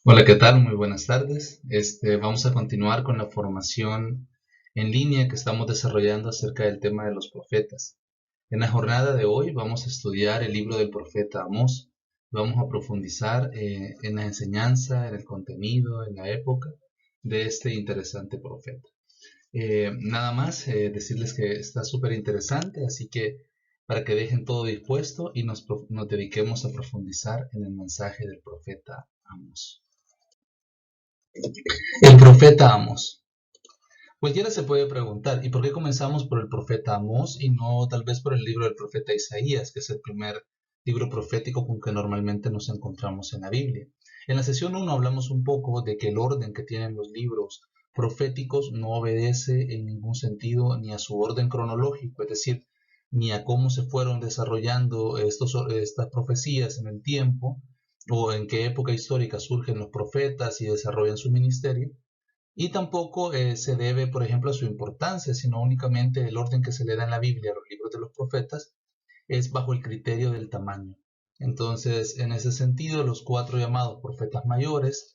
Hola, ¿qué tal? Muy buenas tardes. Vamos a continuar con la formación en línea que estamos desarrollando acerca del tema de los profetas. En la jornada de hoy vamos a estudiar el libro del profeta Amós. Vamos a profundizar en la enseñanza, en el contenido, en la época de este interesante profeta. Nada más decirles que está súper interesante, así que para que dejen todo dispuesto y nos dediquemos a profundizar en el mensaje del profeta Amós. El profeta Amós. Cualquiera se puede preguntar, ¿y por qué comenzamos por el profeta Amós y no tal vez por el libro del profeta Isaías, que es el primer libro profético con que normalmente nos encontramos en la Biblia? En la sesión 1 hablamos un poco de que el orden que tienen los libros proféticos no obedece en ningún sentido ni a su orden cronológico, es decir, ni a cómo se fueron desarrollando estas profecías en el tiempo o en qué época histórica surgen los profetas y desarrollan su ministerio, y tampoco se debe, por ejemplo, a su importancia, sino únicamente el orden que se le da en la Biblia a los libros de los profetas es bajo el criterio del tamaño. Entonces, en ese sentido, los cuatro llamados profetas mayores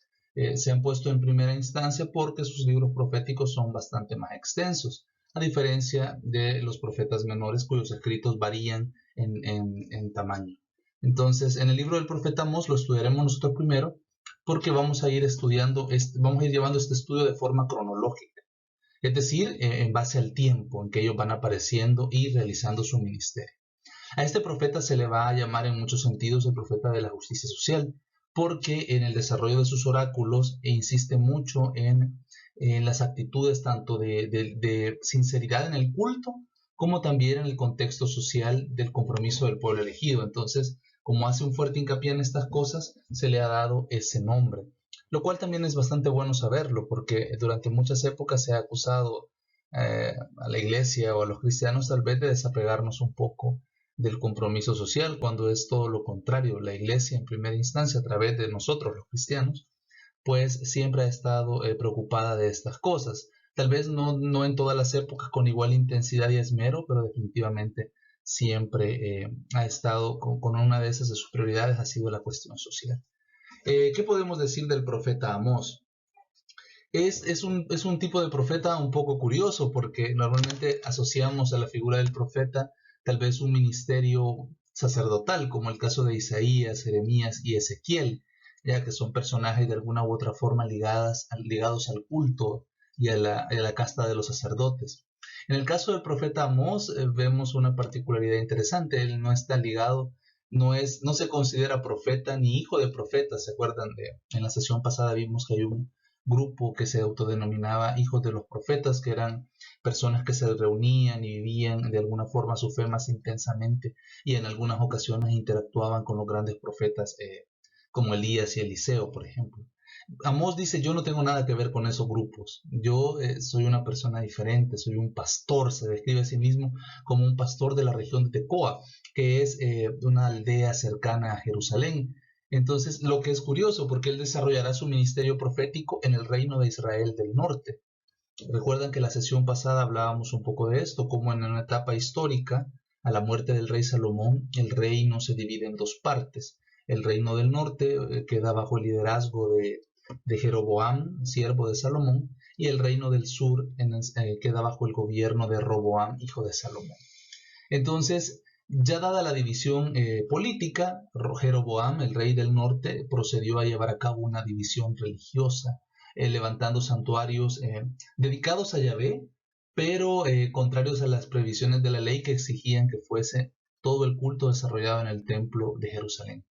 se han puesto en primera instancia porque sus libros proféticos son bastante más extensos, a diferencia de los profetas menores cuyos escritos varían en tamaño. Entonces, en el libro del profeta Amós lo estudiaremos nosotros primero porque vamos a ir estudiando, vamos a ir llevando este estudio de forma cronológica, es decir, en base al tiempo en que ellos van apareciendo y realizando su ministerio. A este profeta se le va a llamar en muchos sentidos el profeta de la justicia social, porque en el desarrollo de sus oráculos insiste mucho en las actitudes tanto de sinceridad en el culto, como también en el contexto social del compromiso del pueblo elegido. Entonces, como hace un fuerte hincapié en estas cosas, se le ha dado ese nombre, lo cual también es bastante bueno saberlo, porque durante muchas épocas se ha acusado a la iglesia o a los cristianos tal vez de desapegarnos un poco del compromiso social, cuando es todo lo contrario. La iglesia, en primera instancia, a través de nosotros los cristianos, pues siempre ha estado preocupada de estas cosas. Tal vez no en todas las épocas con igual intensidad y esmero, pero definitivamente siempre ha estado con una de esas de sus prioridades ha sido la cuestión social. ¿Qué podemos decir del profeta Amós? Es un tipo de profeta un poco curioso porque normalmente asociamos a la figura del profeta tal vez un ministerio sacerdotal, como el caso de Isaías, Jeremías y Ezequiel, ya que son personajes de alguna u otra forma ligados al culto y a la casta de los sacerdotes. En el caso del profeta Amós vemos una particularidad interesante. Él no está ligado, no se considera profeta ni hijo de profeta. ¿Se acuerdan en la sesión pasada vimos que hay un grupo que se autodenominaba hijos de los profetas, que eran personas que se reunían y vivían de alguna forma su fe más intensamente y en algunas ocasiones interactuaban con los grandes profetas como Elías y Eliseo, por ejemplo. Amós dice, yo no tengo nada que ver con esos grupos, yo soy una persona diferente, soy un pastor, se describe a sí mismo como un pastor de la región de Tecoa, que es una aldea cercana a Jerusalén. Entonces, lo que es curioso, porque él desarrollará su ministerio profético en el reino de Israel del norte. Recuerdan que la sesión pasada hablábamos un poco de esto, como en una etapa histórica, a la muerte del rey Salomón, el reino se divide en dos partes. El reino del norte queda bajo el liderazgo de Jeroboam, siervo de Salomón, y el reino del sur queda bajo el gobierno de Roboam, hijo de Salomón. Entonces, ya dada la división política, Jeroboam, el rey del norte, procedió a llevar a cabo una división religiosa, levantando santuarios dedicados a Yahvé, pero contrarios a las previsiones de la ley que exigían que fuese todo el culto desarrollado en el templo de Jerusalén.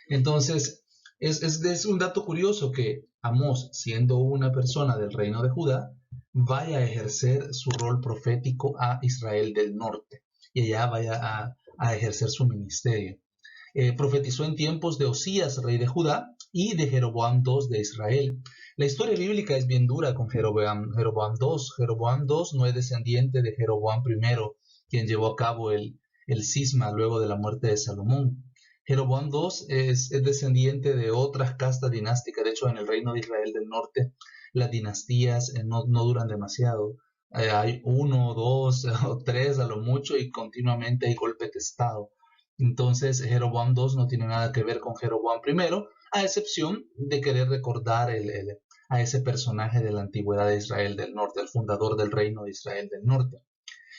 Entonces, es un dato curioso que Amós, siendo una persona del reino de Judá, vaya a ejercer su rol profético a Israel del norte y allá vaya a ejercer su ministerio. Profetizó en tiempos de Osías, rey de Judá, y de Jeroboam II de Israel. La historia bíblica es bien dura con Jeroboam II. Jeroboam II no es descendiente de Jeroboam I, quien llevó a cabo el cisma luego de la muerte de Salomón. Jeroboam II es descendiente de otras castas dinásticas. De hecho, en el reino de Israel del norte, las dinastías no duran demasiado. Hay uno, dos o tres a lo mucho y continuamente hay golpe de estado. Entonces, Jeroboam II no tiene nada que ver con Jeroboam I, a excepción de querer recordar a ese personaje de la antigüedad de Israel del norte, el fundador del reino de Israel del norte.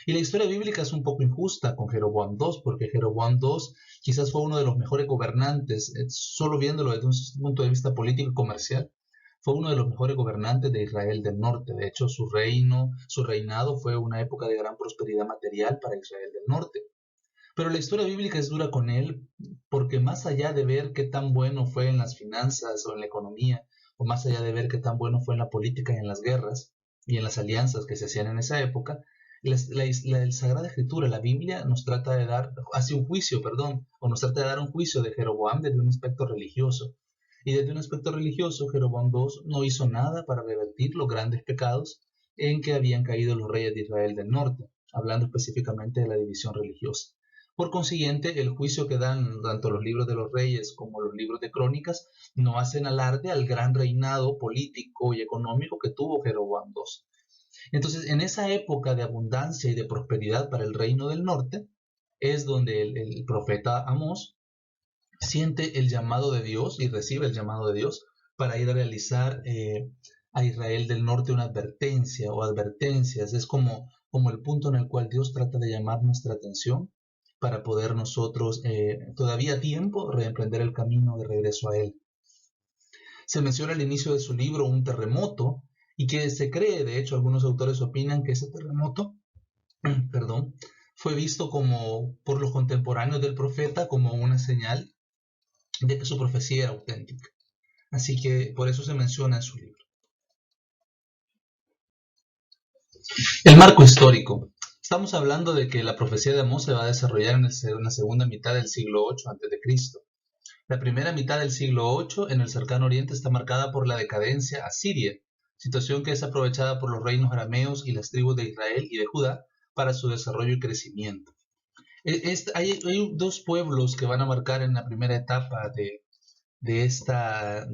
Y la historia bíblica es un poco injusta con Jeroboam II, porque Jeroboam II quizás fue uno de los mejores gobernantes, solo viéndolo desde un punto de vista político y comercial, fue uno de los mejores gobernantes de Israel del norte. De hecho, su reinado fue una época de gran prosperidad material para Israel del norte. Pero la historia bíblica es dura con él, porque más allá de ver qué tan bueno fue en las finanzas o en la economía, o más allá de ver qué tan bueno fue en la política y en las guerras y en las alianzas que se hacían en esa época, la Sagrada Escritura, la Biblia, nos trata de dar, hace un juicio, perdón, o nos trata de dar un juicio de Jeroboam desde un aspecto religioso. Y desde un aspecto religioso, Jeroboam II no hizo nada para revertir los grandes pecados en que habían caído los reyes de Israel del norte, hablando específicamente de la división religiosa. Por consiguiente, el juicio que dan tanto los libros de los reyes como los libros de crónicas no hacen alarde al gran reinado político y económico que tuvo Jeroboam II. Entonces, en esa época de abundancia y de prosperidad para el reino del norte, es donde el profeta Amós siente el llamado de Dios y recibe el llamado de Dios para ir a realizar a Israel del norte una advertencia o advertencias. Es como el punto en el cual Dios trata de llamar nuestra atención para poder nosotros, todavía a tiempo, reemprender el camino de regreso a Él. Se menciona al inicio de su libro un terremoto y que se cree, de hecho, algunos autores opinan que ese terremoto, perdón, fue visto por los contemporáneos del profeta como una señal de que su profecía era auténtica. Así que por eso se menciona en su libro. El marco histórico. Estamos hablando de que la profecía de Amós se va a desarrollar en la segunda mitad del siglo VIII a.C. La primera mitad del siglo VIII en el cercano oriente está marcada por la decadencia asiria, situación que es aprovechada por los reinos arameos y las tribus de Israel y de Judá para su desarrollo y crecimiento. Hay dos pueblos que van a marcar en la primera etapa de esta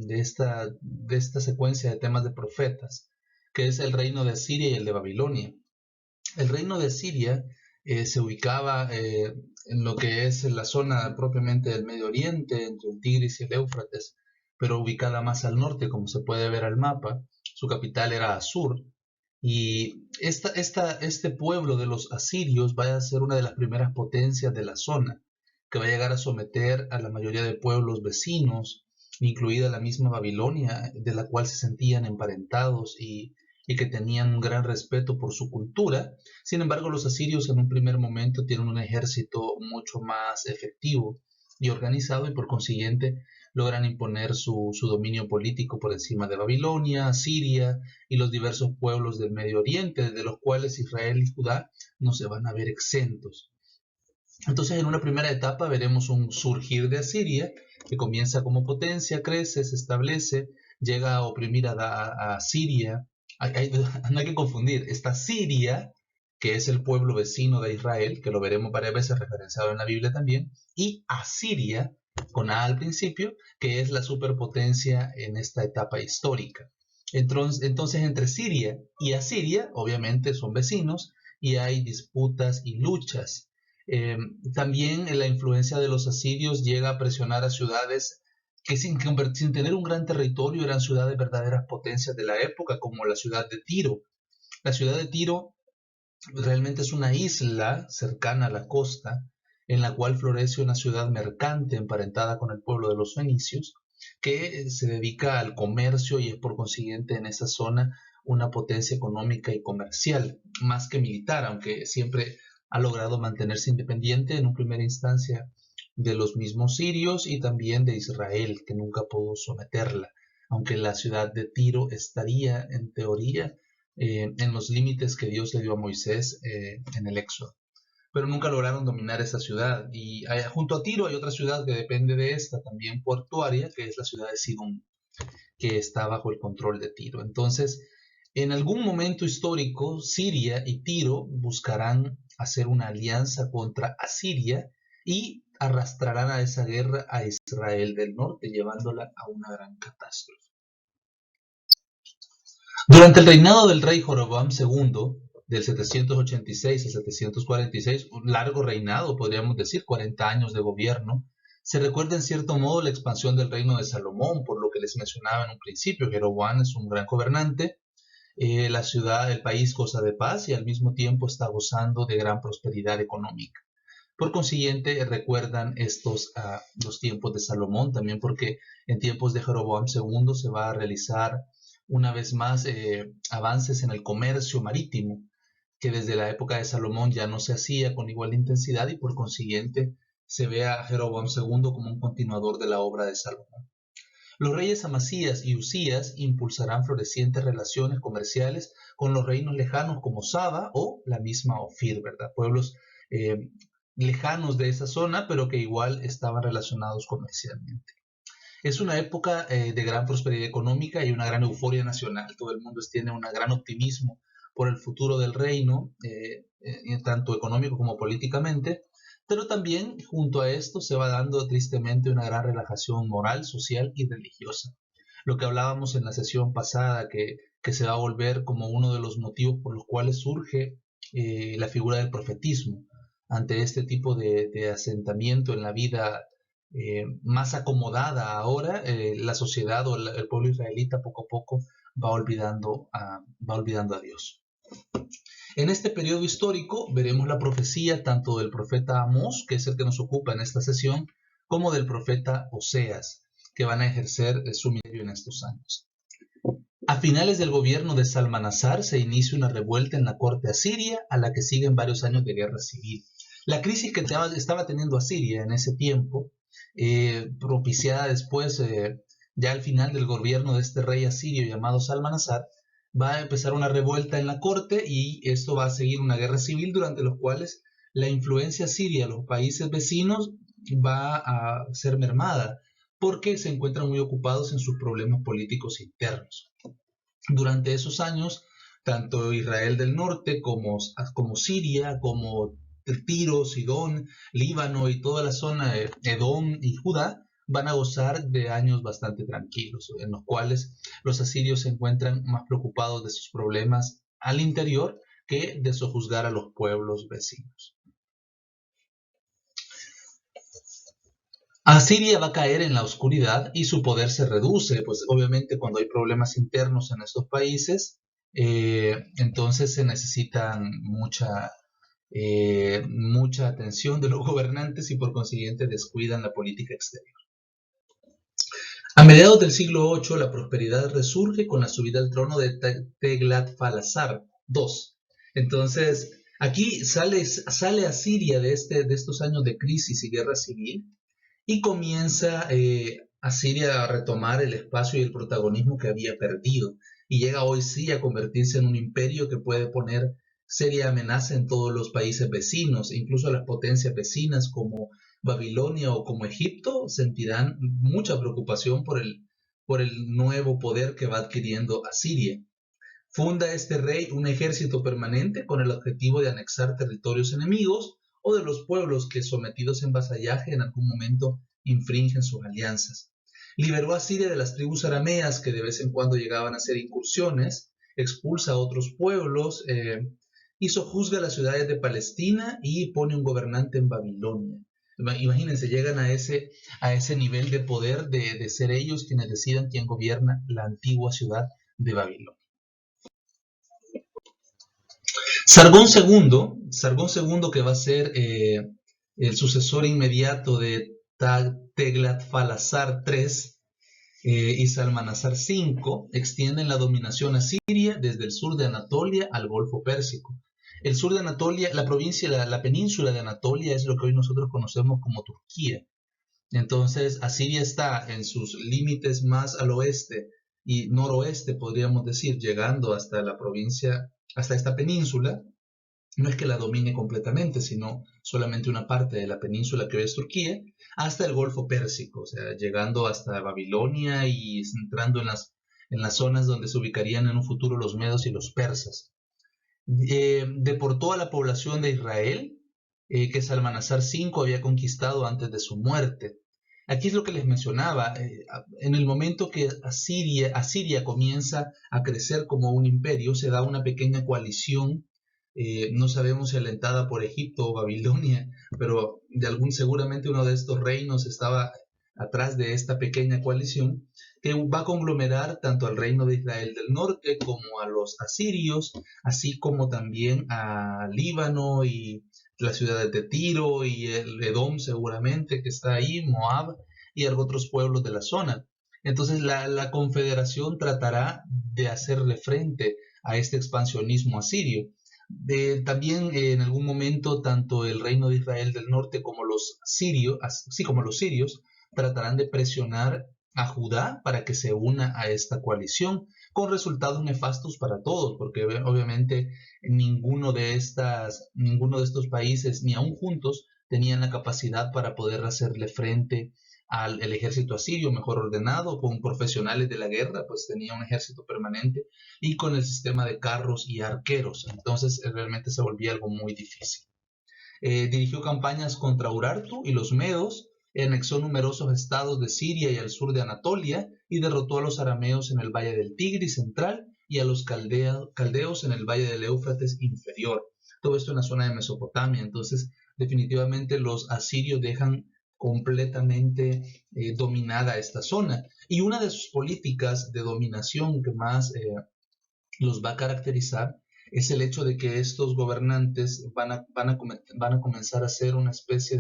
secuencia de temas de profetas, que es el reino de Asiria y el de Babilonia. El reino de Asiria se ubicaba en lo que es la zona propiamente del Medio Oriente, entre el Tigris y el Éufrates, pero ubicada más al norte, como se puede ver al mapa. Su capital era Asur. Y este pueblo de los asirios va a ser una de las primeras potencias de la zona, que va a llegar a someter a la mayoría de pueblos vecinos, incluida la misma Babilonia, de la cual se sentían emparentados y que tenían un gran respeto por su cultura. Sin embargo, los asirios en un primer momento tienen un ejército mucho más efectivo y organizado y por consiguiente logran imponer su dominio político por encima de Babilonia, Siria y los diversos pueblos del Medio Oriente, de los cuales Israel y Judá no se van a ver exentos. Entonces, en una primera etapa veremos un surgir de Asiria, que comienza como potencia, crece, se establece, llega a oprimir a Siria. No hay que confundir, está Siria, que es el pueblo vecino de Israel, que lo veremos varias veces referenciado en la Biblia también, y Asiria, con A al principio, que es la superpotencia en esta etapa histórica. Entonces, entre Siria y Asiria, obviamente son vecinos, y hay disputas y luchas. También la influencia de los asirios llega a presionar a ciudades que sin tener un gran territorio eran ciudades verdaderas potencias de la época, como la ciudad de Tiro. La ciudad de Tiro realmente es una isla cercana a la costa, en la cual florece una ciudad mercante emparentada con el pueblo de los fenicios, que se dedica al comercio y es por consiguiente en esa zona una potencia económica y comercial, más que militar, aunque siempre ha logrado mantenerse independiente en una primera instancia de los mismos sirios y también de Israel, que nunca pudo someterla, aunque la ciudad de Tiro estaría en teoría en los límites que Dios le dio a Moisés en el Éxodo. Pero nunca lograron dominar esa ciudad. Y junto a Tiro hay otra ciudad que depende de esta, también portuaria, que es la ciudad de Sidón, que está bajo el control de Tiro. Entonces, en algún momento histórico, Siria y Tiro buscarán hacer una alianza contra Asiria y arrastrarán a esa guerra a Israel del norte, llevándola a una gran catástrofe. Durante el reinado del rey Jeroboam II, del 786 a 746, un largo reinado, podríamos decir, 40 años de gobierno, Se recuerda en cierto modo la expansión del reino de Salomón, por lo que les mencionaba en un principio. Jeroboam es un gran gobernante, la ciudad, el país goza de paz y al mismo tiempo está gozando de gran prosperidad económica. Por consiguiente, recuerdan estos los tiempos de Salomón, también porque en tiempos de Jeroboam II se va a realizar una vez más avances en el comercio marítimo, que desde la época de Salomón ya no se hacía con igual intensidad y por consiguiente se ve a Jeroboam II como un continuador de la obra de Salomón. Los reyes Amasías y Usías impulsarán florecientes relaciones comerciales con los reinos lejanos como Saba o la misma Ofir, ¿verdad? Pueblos eh, lejanos de esa zona, pero que igual estaban relacionados comercialmente. Es una época de gran prosperidad económica y una gran euforia nacional. Todo el mundo tiene un gran optimismo por el futuro del reino, tanto económico como políticamente, pero también junto a esto se va dando tristemente una gran relajación moral, social y religiosa. Lo que hablábamos en la sesión pasada, que se va a volver como uno de los motivos por los cuales surge la figura del profetismo ante este tipo de asentamiento en la vida más acomodada ahora, la sociedad o el pueblo israelita poco a poco va olvidando a Dios. En este periodo histórico veremos la profecía tanto del profeta Amós, que es el que nos ocupa en esta sesión, como del profeta Oseas, que van a ejercer su ministerio en estos años. A finales del gobierno de Salmanasar se inicia una revuelta en la corte asiria, a la que siguen varios años de guerra civil. La crisis que estaba teniendo Asiria en ese tiempo, propiciada después, ya al final del gobierno de este rey asirio llamado Salmanasar, va a empezar una revuelta en la corte y esto va a seguir una guerra civil durante los cuales la influencia siria a los países vecinos va a ser mermada porque se encuentran muy ocupados en sus problemas políticos internos. Durante esos años, tanto Israel del norte como Siria, como Tiro, Sidón, Líbano y toda la zona de Edom y Judá van a gozar de años bastante tranquilos, en los cuales los asirios se encuentran más preocupados de sus problemas al interior que de sojuzgar a los pueblos vecinos. Asiria va a caer en la oscuridad y su poder se reduce, pues obviamente cuando hay problemas internos en estos países, entonces se necesitan mucha atención de los gobernantes y por consiguiente descuidan la política exterior. A mediados del siglo VIII la prosperidad resurge con la subida al trono de Teglat-Phalazar II. Entonces, aquí sale Asiria de estos años de crisis y guerra civil y comienza Asiria a retomar el espacio y el protagonismo que había perdido y llega hoy sí a convertirse en un imperio que puede poner seria amenaza en todos los países vecinos, incluso las potencias vecinas como Babilonia o como Egipto sentirán mucha preocupación por el nuevo poder que va adquiriendo Asiria. Funda este rey un ejército permanente con el objetivo de anexar territorios enemigos o de los pueblos que sometidos en vasallaje en algún momento infringen sus alianzas. Liberó a Siria de las tribus arameas que de vez en cuando llegaban a hacer incursiones, expulsa a otros pueblos, sojuzga las ciudades de Palestina y pone un gobernante en Babilonia. Imagínense, llegan a ese nivel de poder de ser ellos quienes decidan quién gobierna la antigua ciudad de Babilonia. Sargón II, que va a ser el sucesor inmediato de Teglat-Phalazar III y Salmanasar V, extienden la dominación asiria desde el sur de Anatolia al Golfo Pérsico. El sur de Anatolia, la provincia, la península de Anatolia es lo que hoy nosotros conocemos como Turquía. Entonces, Asiria está en sus límites más al oeste y noroeste, podríamos decir, llegando hasta la provincia, hasta esta península. No es que la domine completamente, sino solamente una parte de la península que hoy es Turquía, hasta el Golfo Pérsico, o sea, llegando hasta Babilonia y entrando en las zonas donde se ubicarían en un futuro los medos y los persas. Deportó a la población de Israel, que Salmanasar V había conquistado antes de su muerte. Aquí es lo que les mencionaba, en el momento que Asiria comienza a crecer como un imperio, se da una pequeña coalición no sabemos si alentada por Egipto o Babilonia, pero seguramente uno de estos reinos estaba atrás de esta pequeña coalición que va a conglomerar tanto al reino de Israel del norte como a los asirios, así como también a Líbano y las ciudades de Tiro y el Edom seguramente que está ahí, Moab y otros pueblos de la zona. Entonces la confederación tratará de hacerle frente a este expansionismo asirio. También en algún momento tanto el reino de Israel del norte como los sirios, así como los sirios, tratarán de presionar a Judá para que se una a esta coalición, con resultados nefastos para todos, porque obviamente ninguno de estos países, ni aún juntos, tenían la capacidad para poder hacerle frente al ejército asirio mejor ordenado, con profesionales de la guerra, pues tenía un ejército permanente, y con el sistema de carros y arqueros. Entonces realmente se volvía algo muy difícil. Dirigió campañas contra Urartu y los medos, anexó numerosos estados de Siria y al sur de Anatolia y derrotó a los arameos en el valle del Tigris central y a los caldeos en el valle del Éufrates inferior. Todo esto en la zona de Mesopotamia. Entonces, definitivamente los asirios dejan completamente dominada esta zona. Y una de sus políticas de dominación que más los va a caracterizar es el hecho de que estos gobernantes van a comenzar a hacer una especie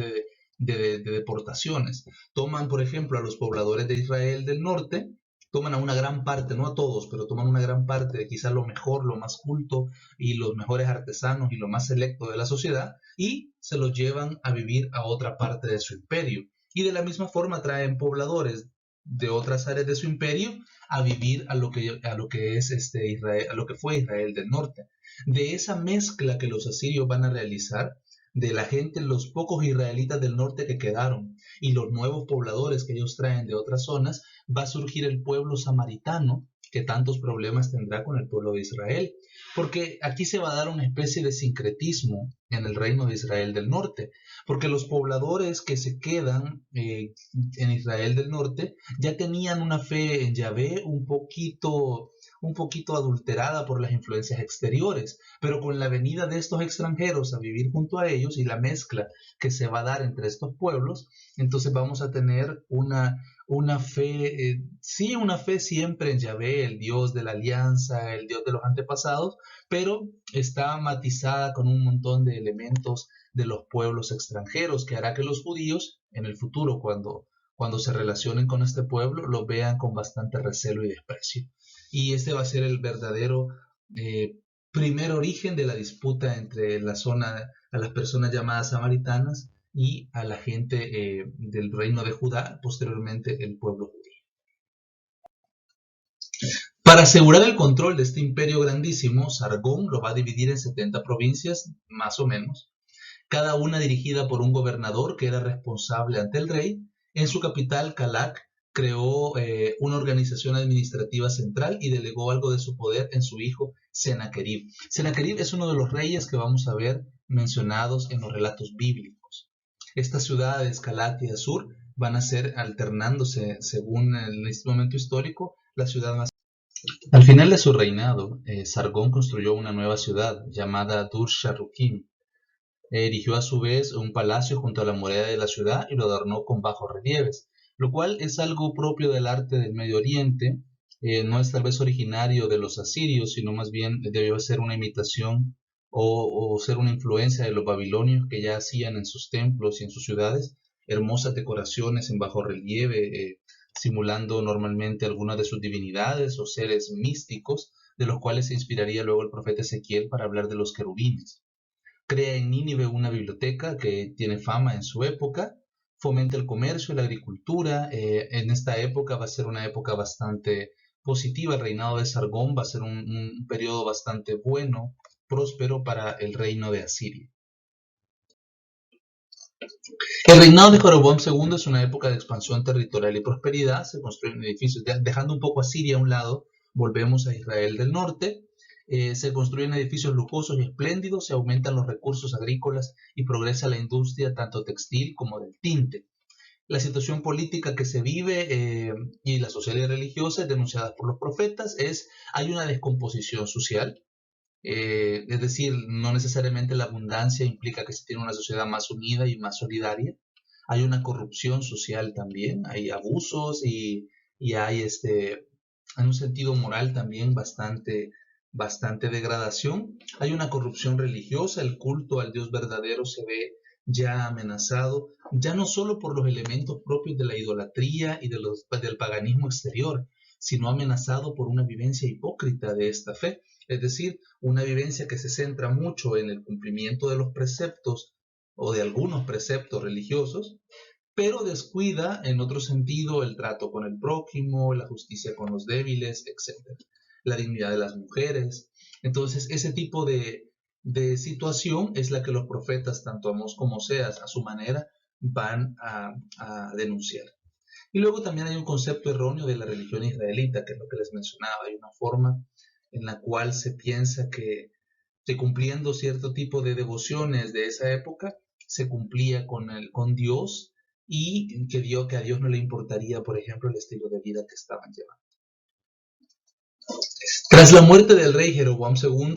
de deportaciones. Toman, por ejemplo, a los pobladores de Israel del norte, toman a una gran parte, no a todos, pero toman una gran parte de quizá lo mejor, lo más culto y los mejores artesanos y lo más selecto de la sociedad y se los llevan a vivir a otra parte de su imperio. Y de la misma forma traen pobladores de otras áreas de su imperio a vivir a lo que es Israel, a lo que fue Israel del norte. De esa mezcla que los asirios van a realizar, de la gente, los pocos israelitas del norte que quedaron y los nuevos pobladores que ellos traen de otras zonas, va a surgir el pueblo samaritano que tantos problemas tendrá con el pueblo de Israel. Porque aquí se va a dar una especie de sincretismo en el reino de Israel del norte, porque los pobladores que se quedan en Israel del norte ya tenían una fe en Yahvé un poquito adulterada por las influencias exteriores, pero con la venida de estos extranjeros a vivir junto a ellos y la mezcla que se va a dar entre estos pueblos, entonces vamos a tener una fe, sí, una fe siempre en Yahvé, el Dios de la alianza, el Dios de los antepasados, pero está matizada con un montón de elementos de los pueblos extranjeros, que hará que los judíos en el futuro, cuando se relacionen con este pueblo, lo vean con bastante recelo y desprecio. Y este va a ser el verdadero eh, primer origen de la disputa entre la zona, a las personas llamadas samaritanas y a la gente del reino de Judá, posteriormente el pueblo judío. Para asegurar el control de este imperio grandísimo, Sargón lo va a dividir en 70 provincias, más o menos, cada una dirigida por un gobernador que era responsable ante el rey. En su capital, Calac, creó una organización administrativa central y delegó algo de su poder en su hijo Sennacherib. Sennacherib es uno de los reyes que vamos a ver mencionados en los relatos bíblicos. Estas ciudades, Calat y Asur, van a ser alternándose según el este momento histórico la ciudad más. Al final de su reinado, Sargón construyó una nueva ciudad llamada Dur-Sharrukin. Erigió a su vez un palacio junto a la muralla de la ciudad y lo adornó con bajos relieves, lo cual es algo propio del arte del Medio Oriente. No es tal vez originario de los asirios, sino más bien debió ser una imitación o ser una influencia de los babilonios que ya hacían en sus templos y en sus ciudades hermosas decoraciones en bajo relieve, simulando normalmente algunas de sus divinidades o seres místicos, de los cuales se inspiraría luego el profeta Ezequiel para hablar de los querubines. Crea en Nínive una biblioteca que tiene fama en su época, fomenta el comercio y la agricultura. En esta época va a ser una época bastante positiva. El reinado de Sargón va a ser un periodo bastante bueno, próspero para el reino de Asiria. El reinado de Jeroboam II es una época de expansión territorial y prosperidad. Se construyen edificios, dejando un poco a Siria a un lado, volvemos a Israel del norte. Se construyen edificios lujosos y espléndidos, se aumentan los recursos agrícolas y progresa la industria tanto textil como del tinte. La situación política que se vive y la social y religiosa denunciadas por los profetas hay una descomposición social, Es decir, no necesariamente la abundancia implica que se tiene una sociedad más unida y más solidaria. Hay una corrupción social también, hay abusos y hay en un sentido moral también bastante degradación. Hay una corrupción religiosa, el culto al Dios verdadero se ve ya amenazado, ya no solo por los elementos propios de la idolatría y del paganismo exterior, sino amenazado por una vivencia hipócrita de esta fe, es decir, una vivencia que se centra mucho en el cumplimiento de los preceptos o de algunos preceptos religiosos, pero descuida en otro sentido el trato con el prójimo, la justicia con los débiles, etcétera, la dignidad de las mujeres. Entonces, ese tipo de situación es la que los profetas, tanto Amós como Oseas, a su manera, van a denunciar. Y luego también hay un concepto erróneo de la religión israelita, que es lo que les mencionaba. Hay una forma en la cual se piensa que cumpliendo cierto tipo de devociones de esa época, se cumplía con Dios y que a Dios no le importaría, por ejemplo, el estilo de vida que estaban llevando. Tras la muerte del rey Jeroboam II,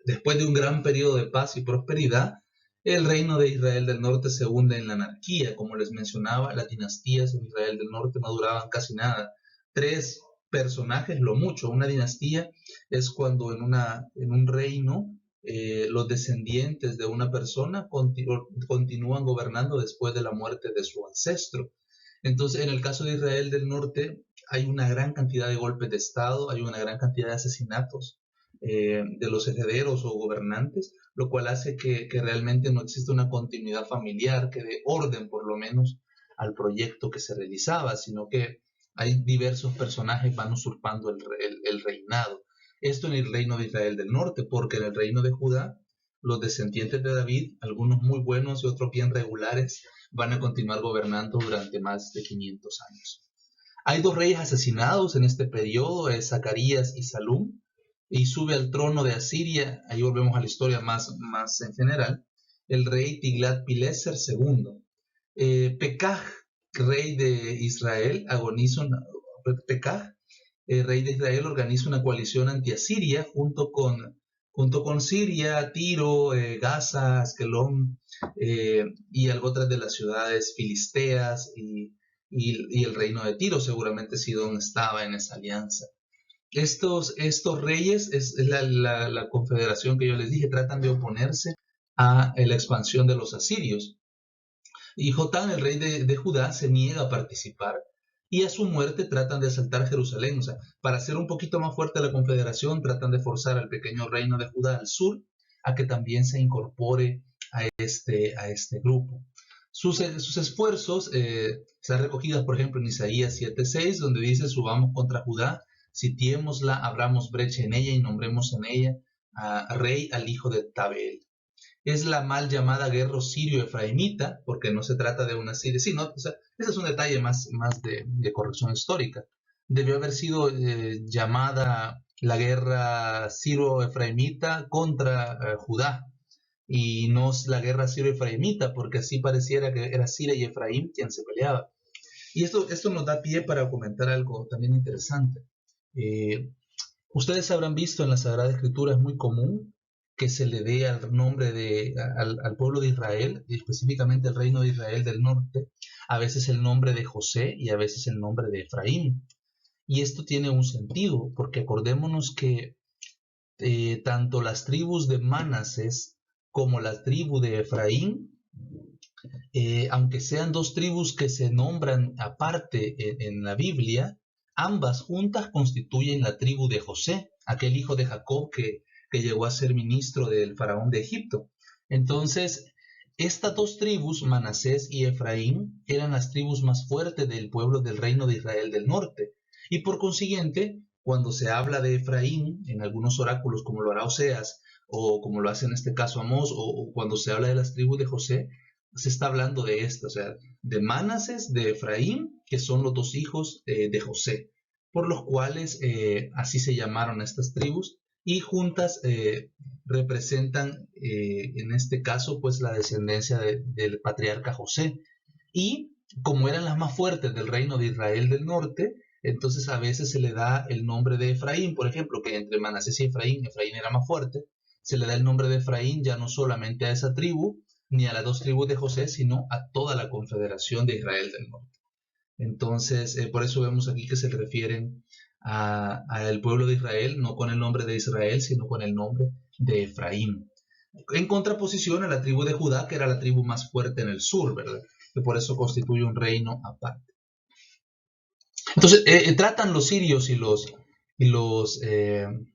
después de un gran periodo de paz y prosperidad, el reino de Israel del Norte se hunde en la anarquía. Como les mencionaba, las dinastías en Israel del Norte no duraban casi nada. 3 personajes, lo mucho. Una dinastía es cuando en un reino los descendientes de una persona continúan gobernando después de la muerte de su ancestro. Entonces, en el caso de Israel del Norte, hay una gran cantidad de golpes de Estado, hay una gran cantidad de asesinatos de los herederos o gobernantes, lo cual hace que realmente no exista una continuidad familiar que dé orden, por lo menos, al proyecto que se realizaba, sino que hay diversos personajes que van usurpando el reinado. Esto en el reino de Israel del Norte, porque en el reino de Judá, los descendientes de David, algunos muy buenos y otros bien regulares, van a continuar gobernando durante más de 500 años. Hay 2 reyes asesinados en este periodo, Zacarías y Salum, y sube al trono de Asiria, ahí volvemos a la historia más en general, el rey Tiglat-Pileser II. Pekaj, rey de Israel, rey de Israel, organiza una coalición anti-asiria junto con Siria, Tiro, Gaza, Askelón y algo otras de las ciudades filisteas y el reino de Tiro, seguramente Sidón estaba en esa alianza. Estos reyes, es la confederación que yo les dije, tratan de oponerse a la expansión de los asirios. Y Jotán, el rey de Judá, se niega a participar y a su muerte tratan de asaltar Jerusalén. O sea, para hacer un poquito más fuerte la confederación, tratan de forzar al pequeño reino de Judá al sur a que también se incorpore a este grupo. Sus esfuerzos están recogidos, por ejemplo, en Isaías 7:6, donde dice: subamos contra Judá, sitiémosla, abramos brecha en ella y nombremos en ella a rey al hijo de Tabeel. Es la mal llamada guerra sirio-efraimita, porque no se trata de una siria, sí, no, o sea, ese es un detalle más de corrección histórica. Debió haber sido llamada la guerra sirio-efraimita contra Judá, y no la guerra sirio-efraimita, porque así pareciera que era Siria y Efraín quien se peleaba. Y esto nos da pie para comentar algo también interesante. Eh, Ustedes habrán visto en la Sagrada Escritura, es muy común que se le dé al al pueblo de Israel, y específicamente al reino de Israel del norte, a veces el nombre de José y a veces el nombre de Efraín. Y esto tiene un sentido, porque acordémonos que tanto las tribus de Manasés como la tribu de Efraín, aunque sean 2 tribus que se nombran aparte en la Biblia, ambas juntas constituyen la tribu de José, aquel hijo de Jacob que llegó a ser ministro del faraón de Egipto. Entonces, estas 2 tribus, Manasés y Efraín, eran las tribus más fuertes del pueblo del reino de Israel del norte. Y por consiguiente, cuando se habla de Efraín, en algunos oráculos como lo hará Oseas, o como lo hace en este caso Amós, o cuando se habla de las tribus de José, se está hablando de esto, o sea, de Manases, de Efraín, que son los 2 hijos de José, por los cuales así se llamaron estas tribus, y juntas representan, en este caso, pues la descendencia del patriarca José. Y como eran las más fuertes del reino de Israel del norte, entonces a veces se le da el nombre de Efraín, por ejemplo, que entre Manasés y Efraín, Efraín era más fuerte, se le da el nombre de Efraín ya no solamente a esa tribu, ni a las dos tribus de José, sino a toda la confederación de Israel del norte. Entonces, por eso vemos aquí que se le refieren al pueblo de Israel, no con el nombre de Israel, sino con el nombre de Efraín. En contraposición a la tribu de Judá, que era la tribu más fuerte en el sur, ¿verdad? Que por eso constituye un reino aparte. Entonces, tratan los sirios y los de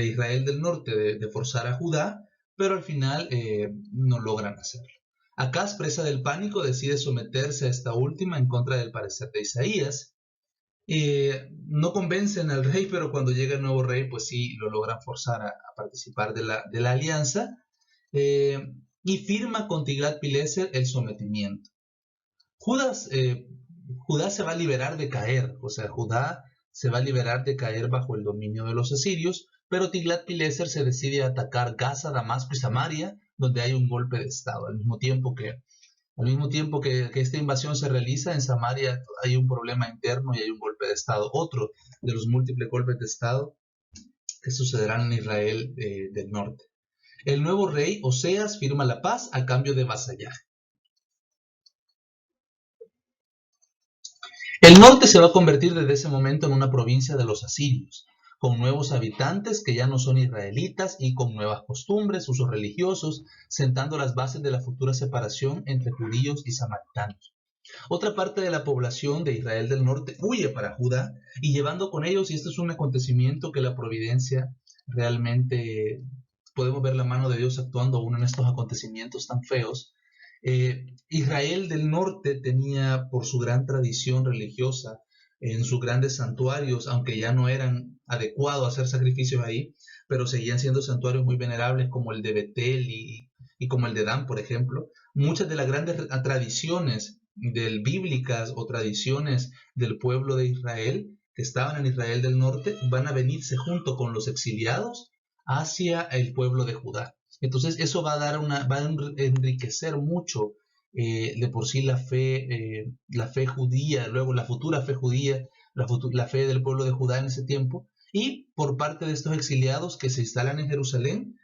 Israel del norte de forzar a Judá, pero al final no logran hacerlo. Acaz, presa del pánico, decide someterse a esta última en contra del parecer de Isaías. No convencen al rey, pero cuando llega el nuevo rey, pues sí, lo logran forzar a participar de la alianza, y firma con Tiglat-Pileser el sometimiento. Judá se va a liberar de caer, o sea, Judá se va a liberar de caer bajo el dominio de los asirios, pero Tiglat-Pileser se decide a atacar Gaza, Damasco y Samaria, donde hay un golpe de estado. Al mismo tiempo que esta invasión se realiza, en Samaria hay un problema interno y hay un golpe de estado, otro de los múltiples golpes de estado que sucederán en Israel del norte. El nuevo rey, Oseas, firma la paz a cambio de vasallaje. El norte se va a convertir desde ese momento en una provincia de los asirios, con nuevos habitantes que ya no son israelitas y con nuevas costumbres, usos religiosos, sentando las bases de la futura separación entre judíos y samaritanos. Otra parte de la población de Israel del norte huye para Judá y llevando con ellos, y esto es un acontecimiento que la providencia realmente podemos ver la mano de Dios actuando aún en estos acontecimientos tan feos. Israel del norte tenía, por su gran tradición religiosa, en sus grandes santuarios, aunque ya no eran adecuados a hacer sacrificios ahí, pero seguían siendo santuarios muy venerables como el de Betel y como el de Dan, por ejemplo. Muchas de las grandes tradiciones bíblicas o tradiciones del pueblo de Israel que estaban en Israel del norte van a venirse junto con los exiliados hacia el pueblo de Judá. Entonces eso va a enriquecer mucho de por sí la fe judía, luego la futura fe judía, la fe del pueblo de Judá en ese tiempo, y por parte de estos exiliados que se instalan en Jerusalén,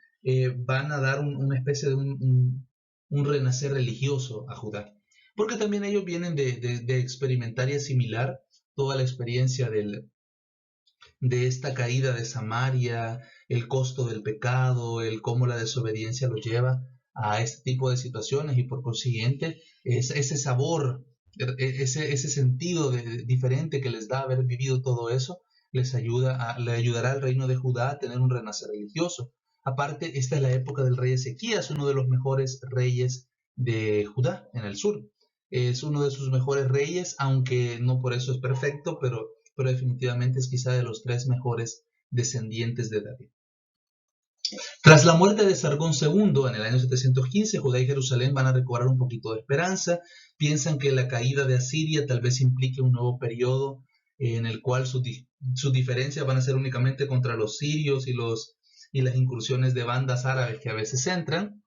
van a dar una especie de un renacer religioso a Judá. Porque también ellos vienen de experimentar y asimilar toda la experiencia de esta caída de Samaria, el costo del pecado, el cómo la desobediencia los lleva a este tipo de situaciones y por consiguiente ese sabor, ese sentido diferente que les da haber vivido todo eso, le ayudará al reino de Judá a tener un renacer religioso. Aparte, esta es la época del rey Ezequías, uno de los mejores reyes de Judá en el sur. Es uno de sus mejores reyes, aunque no por eso es perfecto, pero definitivamente es quizá de los 3 mejores descendientes de David. Tras la muerte de Sargón II en el año 715, Judá y Jerusalén van a recobrar un poquito de esperanza, piensan que la caída de Asiria tal vez implique un nuevo periodo en el cual sus diferencias van a ser únicamente contra los sirios y las incursiones de bandas árabes que a veces entran.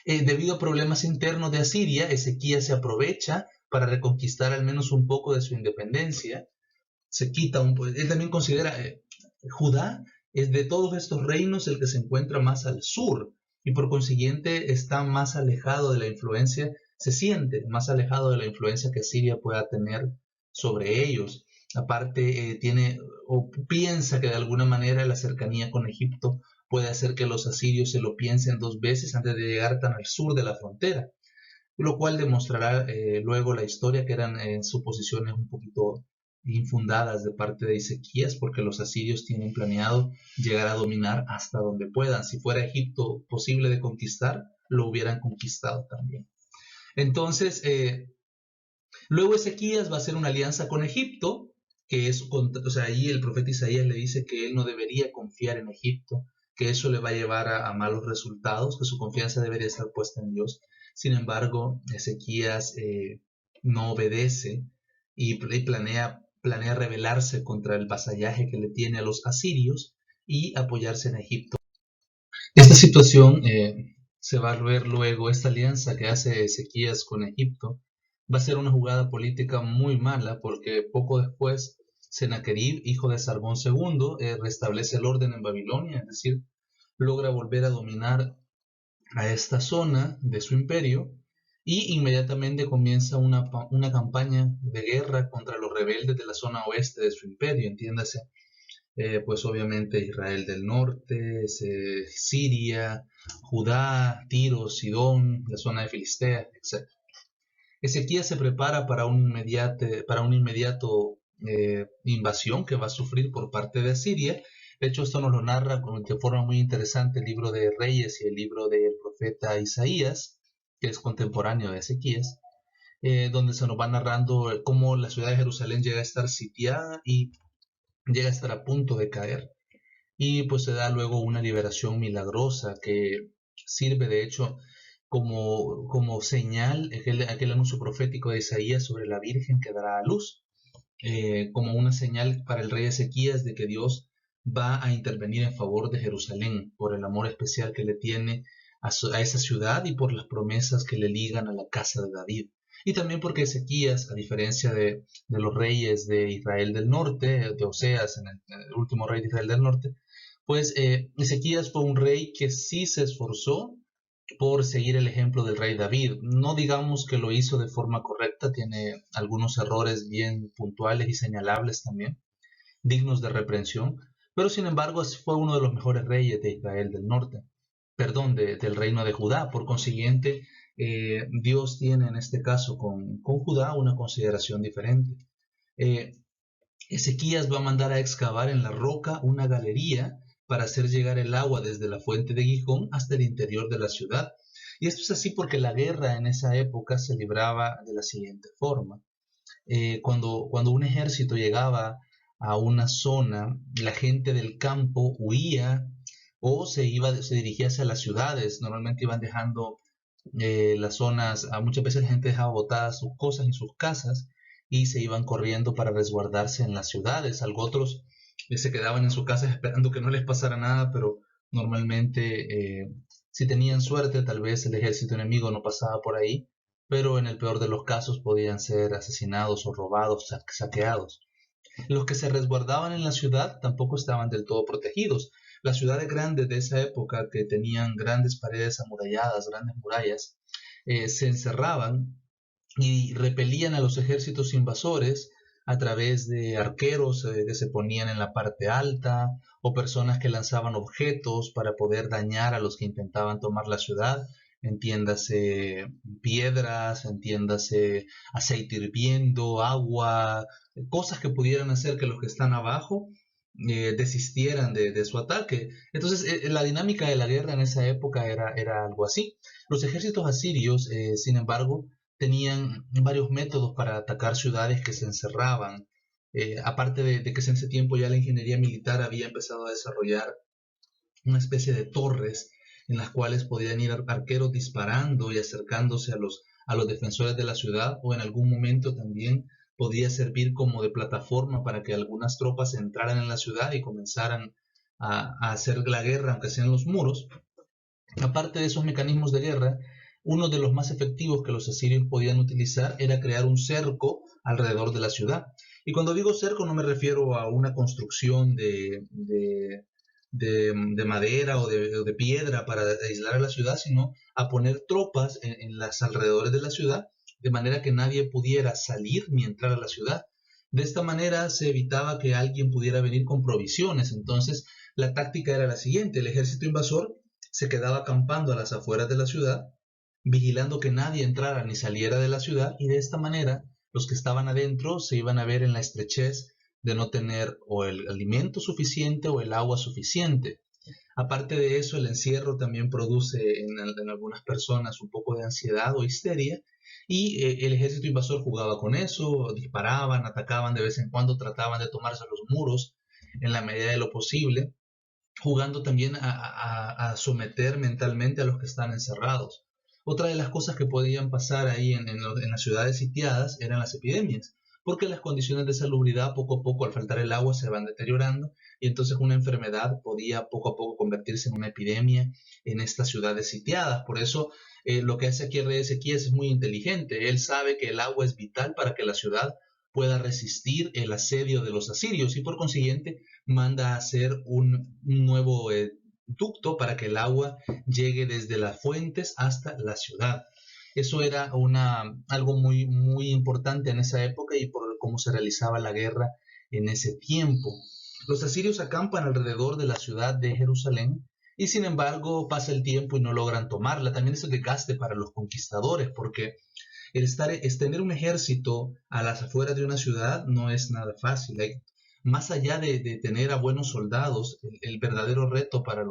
Debido a problemas internos de Asiria, Ezequías se aprovecha para reconquistar al menos un poco de su independencia. Él también considera Judá es de todos estos reinos el que se encuentra más al sur y por consiguiente está más alejado de la influencia, se siente más alejado de la influencia que Siria pueda tener sobre ellos. Aparte, tiene o piensa que de alguna manera la cercanía con Egipto puede hacer que los asirios se lo piensen 2 veces antes de llegar tan al sur de la frontera, lo cual demostrará luego la historia que eran suposiciones un poquito infundadas de parte de Ezequías, porque los asirios tienen planeado llegar a dominar hasta donde puedan. Si fuera Egipto posible de conquistar, lo hubieran conquistado también. Entonces, luego Ezequías va a hacer una alianza con Egipto, que es, o sea, ahí el profeta Isaías le dice que él no debería confiar en Egipto, que eso le va a llevar a malos resultados, que su confianza debería estar puesta en Dios. Sin embargo, Ezequías no obedece y planea rebelarse contra el vasallaje que le tiene a los asirios y apoyarse en Egipto. Esta situación se va a ver luego, esta alianza que hace Ezequías con Egipto, va a ser una jugada política muy mala porque poco después Sennacherib, hijo de Sargón II, restablece el orden en Babilonia, es decir, logra volver a dominar a esta zona de su imperio y inmediatamente comienza una campaña de guerra contra los rebeldes de la zona oeste de su imperio, entiéndase, pues obviamente Israel del norte, Siria, Judá, Tiro, Sidón, la zona de Filistea, etc. Ezequías se prepara para un inmediato invasión que va a sufrir por parte de Asiria. De hecho, esto nos lo narra de forma muy interesante el libro de Reyes y el libro del profeta Isaías, que es contemporáneo de Ezequías, donde se nos va narrando cómo la ciudad de Jerusalén llega a estar sitiada y llega a estar a punto de caer. Y pues se da luego una liberación milagrosa que sirve de hecho como señal, aquel anuncio profético de Isaías sobre la Virgen que dará a luz, como una señal para el rey Ezequías de que Dios va a intervenir en favor de Jerusalén por el amor especial que le tiene a esa ciudad y por las promesas que le ligan a la casa de David. Y también porque Ezequías, a diferencia de los reyes de Israel del norte, de Oseas, el último rey de Israel del norte, pues Ezequías fue un rey que sí se esforzó por seguir el ejemplo del rey David. No digamos que lo hizo de forma correcta, tiene algunos errores bien puntuales y señalables también, dignos de reprensión, pero sin embargo fue uno de los mejores reyes de Israel del norte, perdón, del reino de Judá. Por consiguiente, Dios tiene en este caso con Judá una consideración diferente. Eh, Ezequías va a mandar a excavar en la roca una galería para hacer llegar el agua desde la fuente de Gijón hasta el interior de la ciudad. Y esto es así porque la guerra en esa época se libraba de la siguiente forma. Cuando un ejército llegaba a una zona, la gente del campo huía o se dirigía hacia las ciudades. Normalmente iban dejando las zonas, muchas veces la gente dejaba botadas sus cosas en sus casas y se iban corriendo para resguardarse en las ciudades. Algo otros se quedaban en sus casas esperando que no les pasara nada, pero normalmente si tenían suerte tal vez el ejército enemigo no pasaba por ahí, pero en el peor de los casos podían ser asesinados o robados, saqueados. Los que se resguardaban en la ciudad tampoco estaban del todo protegidos. Las ciudades grandes de esa época, que tenían grandes paredes amuralladas, grandes murallas, se encerraban y repelían a los ejércitos invasores a través de arqueros que se ponían en la parte alta o personas que lanzaban objetos para poder dañar a los que intentaban tomar la ciudad, entiéndase piedras, entiéndase aceite hirviendo, agua, cosas que pudieran hacer que los que están abajo desistieran de su ataque. Entonces, la dinámica de la guerra en esa época era algo así. Los ejércitos asirios, sin embargo, tenían varios métodos para atacar ciudades que se encerraban. Aparte de que en ese tiempo ya la ingeniería militar había empezado a desarrollar una especie de torres en las cuales podían ir arqueros disparando y acercándose a los defensores de la ciudad, o en algún momento también podía servir como de plataforma para que algunas tropas entraran en la ciudad y comenzaran a hacer la guerra, aunque sean los muros. Aparte de esos mecanismos de guerra, uno de los más efectivos que los asirios podían utilizar era crear un cerco alrededor de la ciudad. Y cuando digo cerco no me refiero a una construcción de madera o de piedra para aislar a la ciudad, sino a poner tropas en las alrededores de la ciudad, de manera que nadie pudiera salir ni entrar a la ciudad. De esta manera se evitaba que alguien pudiera venir con provisiones. Entonces, la táctica era la siguiente: el ejército invasor se quedaba acampando a las afueras de la ciudad, vigilando que nadie entrara ni saliera de la ciudad, y de esta manera los que estaban adentro se iban a ver en la estrechez de no tener o el alimento suficiente o el agua suficiente. Aparte de eso, el encierro también produce en algunas personas un poco de ansiedad o histeria, y el ejército invasor jugaba con eso, disparaban, atacaban de vez en cuando, trataban de tomarse los muros en la medida de lo posible, jugando también a someter mentalmente a los que están encerrados. Otra de las cosas que podían pasar ahí en las ciudades sitiadas eran las epidemias, porque las condiciones de salubridad poco a poco, al faltar el agua, se van deteriorando, y entonces una enfermedad podía poco a poco convertirse en una epidemia en estas ciudades sitiadas. Por eso lo que hace aquí el rey Ezequías es muy inteligente. Él sabe que el agua es vital para que la ciudad pueda resistir el asedio de los asirios y por consiguiente manda a hacer un nuevo ducto para que el agua llegue desde las fuentes hasta la ciudad. Eso era algo muy importante en esa época y por cómo se realizaba la guerra en ese tiempo. Los asirios acampan alrededor de la ciudad de Jerusalén y sin embargo pasa el tiempo y no logran tomarla. También es el desgaste para los conquistadores porque tener un ejército a las afueras de una ciudad no es nada fácil. Más allá de tener a buenos soldados, el verdadero reto para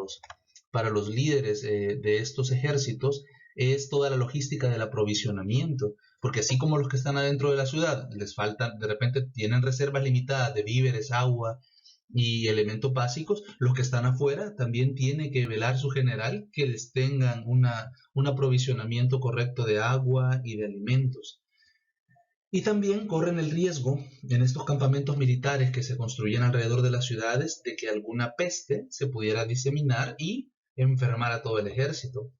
los líderes de estos ejércitos es toda la logística del aprovisionamiento, porque así como los que están adentro de la ciudad les faltan, de repente tienen reservas limitadas de víveres, agua y elementos básicos, los que están afuera también tiene que velar su general que les tengan un aprovisionamiento correcto de agua y de alimentos. Y también corren el riesgo en estos campamentos militares que se construyen alrededor de las ciudades de que alguna peste se pudiera diseminar y enfermar a todo el ejército.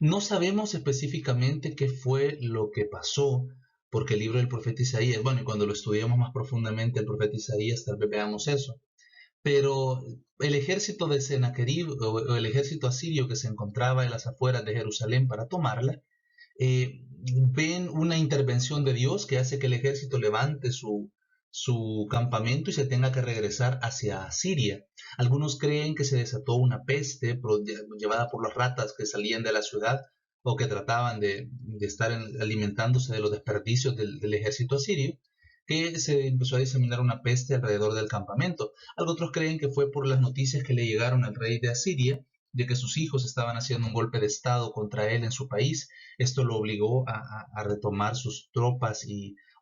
No sabemos específicamente qué fue lo que pasó, porque el libro del profeta Isaías, bueno, y cuando lo estudiamos más profundamente el profeta Isaías tal vez veamos eso, pero el ejército de Sennacherib o el ejército asirio que se encontraba en las afueras de Jerusalén para tomarla, ven una intervención de Dios que hace que el ejército levante su campamento y se tenga que regresar hacia Asiria. Algunos creen que se desató una peste llevada por las ratas que salían de la ciudad o que trataban de estar alimentándose de los desperdicios del ejército asirio, que se empezó a diseminar una peste alrededor del campamento. Otros creen que fue por las noticias que le llegaron al rey de Asiria de que sus hijos estaban haciendo un golpe de estado contra él en su país. Esto lo obligó a retomar sus tropas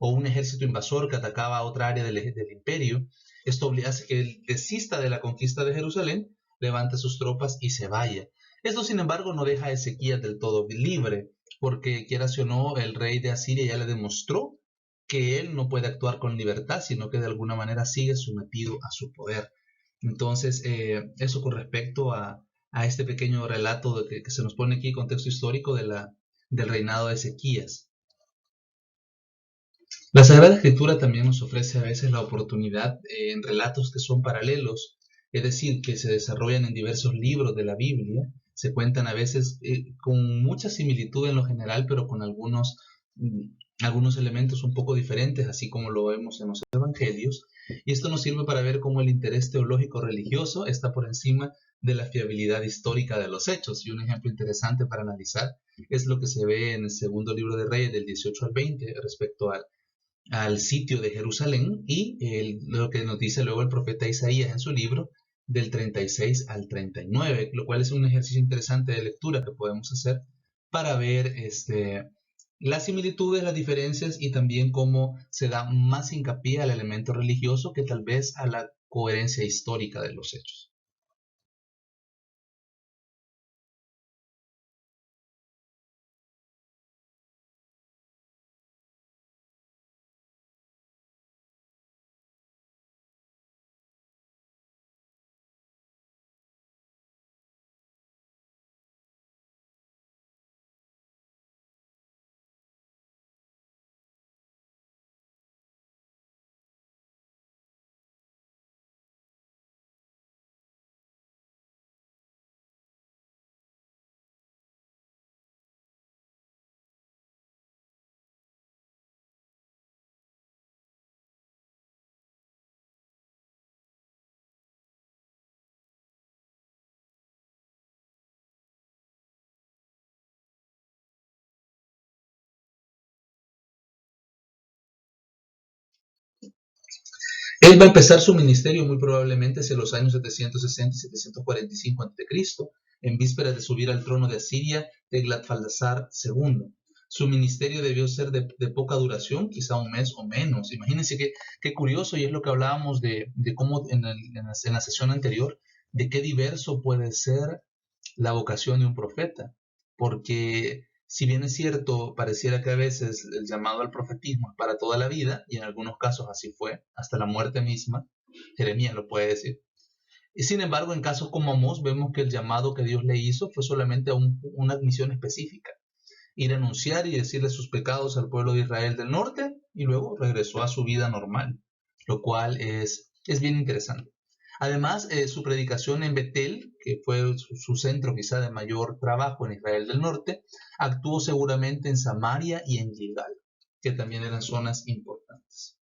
o un ejército invasor que atacaba a otra área del imperio. Esto hace que él desista de la conquista de Jerusalén, levante sus tropas y se vaya. Esto, sin embargo, no deja a Ezequías del todo libre, porque quieras o no, el rey de Asiria ya le demostró que él no puede actuar con libertad, sino que de alguna manera sigue sometido a su poder. Entonces, eso con respecto a este pequeño relato que se nos pone aquí, contexto histórico del reinado de Ezequías. La Sagrada Escritura también nos ofrece a veces la oportunidad en relatos que son paralelos, es decir, que se desarrollan en diversos libros de la Biblia, se cuentan a veces con mucha similitud en lo general, pero con algunos elementos un poco diferentes, así como lo vemos en los evangelios, y esto nos sirve para ver cómo el interés teológico religioso está por encima de la fiabilidad histórica de los hechos. Y un ejemplo interesante para analizar es lo que se ve en el segundo libro de Reyes del 18 al 20 respecto al sitio de Jerusalén y lo que nos dice luego el profeta Isaías en su libro del 36 al 39, lo cual es un ejercicio interesante de lectura que podemos hacer para ver las similitudes, las diferencias y también cómo se da más hincapié al elemento religioso que tal vez a la coherencia histórica de los hechos. Él va a empezar su ministerio muy probablemente hacia los años 760 y 745 a.C., en vísperas de subir al trono de Asiria Tiglat-Pilesar II. Su ministerio debió ser de poca duración, quizá un mes o menos. Imagínense qué curioso, y es lo que hablábamos de cómo en la sesión anterior, de qué diverso puede ser la vocación de un profeta, porque si bien es cierto, pareciera que a veces el llamado al profetismo es para toda la vida, y en algunos casos así fue, hasta la muerte misma, Jeremías lo puede decir. Y sin embargo, en casos como Amós, vemos que el llamado que Dios le hizo fue solamente a una misión específica, ir a anunciar y decirle sus pecados al pueblo de Israel del norte y luego regresó a su vida normal, lo cual es bien interesante. Además, su predicación en Betel, que fue su centro quizá de mayor trabajo en Israel del Norte, actuó seguramente en Samaria y en Gilgal, que también eran zonas importantes.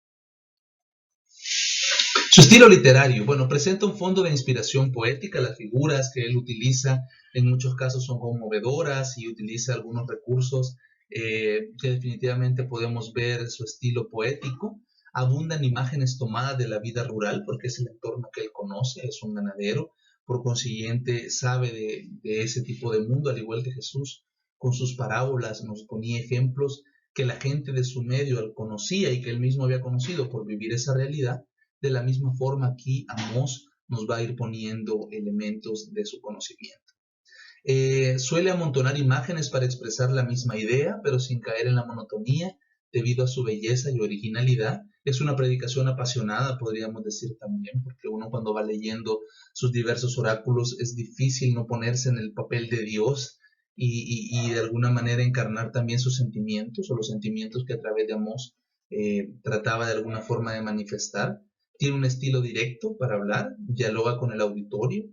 Su estilo literario, bueno, presenta un fondo de inspiración poética. Las figuras que él utiliza en muchos casos son conmovedoras y utiliza algunos recursos que definitivamente podemos ver su estilo poético. Abundan imágenes tomadas de la vida rural porque es el entorno que él conoce, es un ganadero, por consiguiente sabe de ese tipo de mundo, al igual que Jesús con sus parábolas nos ponía ejemplos que la gente de su medio conocía y que él mismo había conocido por vivir esa realidad. De la misma forma aquí Amós nos va a ir poniendo elementos de su conocimiento. Suele amontonar imágenes para expresar la misma idea, pero sin caer en la monotonía debido a su belleza y originalidad. Es una predicación apasionada, podríamos decir también, porque uno cuando va leyendo sus diversos oráculos es difícil no ponerse en el papel de Dios y de alguna manera encarnar también sus sentimientos o los sentimientos que a través de Amós trataba de alguna forma de manifestar. Tiene un estilo directo para hablar, dialoga con el auditorio.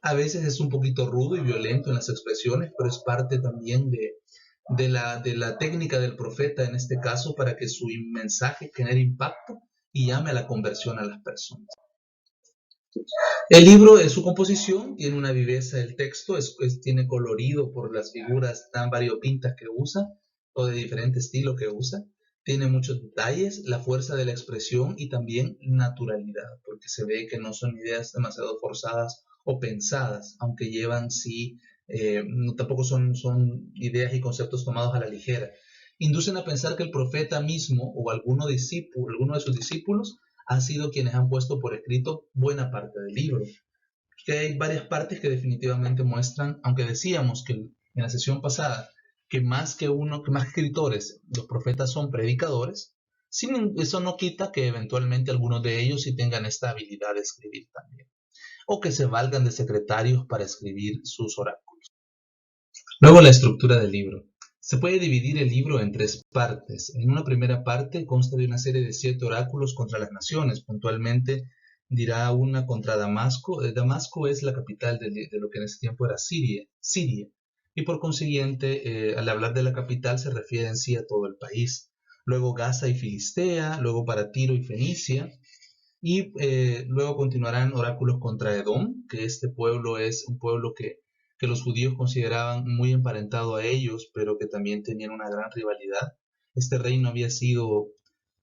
A veces es un poquito rudo y violento en las expresiones, pero es parte también de la técnica del profeta en este caso para que su mensaje genere impacto y llame a la conversión a las personas. El libro, en su composición, tiene una viveza del texto, tiene colorido por las figuras tan variopintas que usa o de diferente estilo que usa. Tiene muchos detalles, la fuerza de la expresión y también naturalidad, porque se ve que no son ideas demasiado forzadas o pensadas, aunque llevan sí, tampoco son ideas y conceptos tomados a la ligera. Inducen a pensar que el profeta mismo o alguno de sus discípulos han sido quienes han puesto por escrito buena parte del libro. Que hay varias partes que definitivamente muestran, aunque decíamos que en la sesión pasada que más escritores, los profetas son predicadores, eso no quita que eventualmente algunos de ellos sí tengan esta habilidad de escribir también, o que se valgan de secretarios para escribir sus oráculos. Luego la estructura del libro. Se puede dividir el libro en tres partes. En una primera parte consta de una serie de 7 oráculos contra las naciones. Puntualmente dirá una contra Damasco. Damasco es la capital de lo que en ese tiempo era Siria. Y por consiguiente, al hablar de la capital se refiere en sí a todo el país. Luego Gaza y Filistea, luego para Tiro y Fenicia. Y luego continuarán oráculos contra Edom, que este pueblo es un pueblo que los judíos consideraban muy emparentado a ellos, pero que también tenían una gran rivalidad. Este reino había sido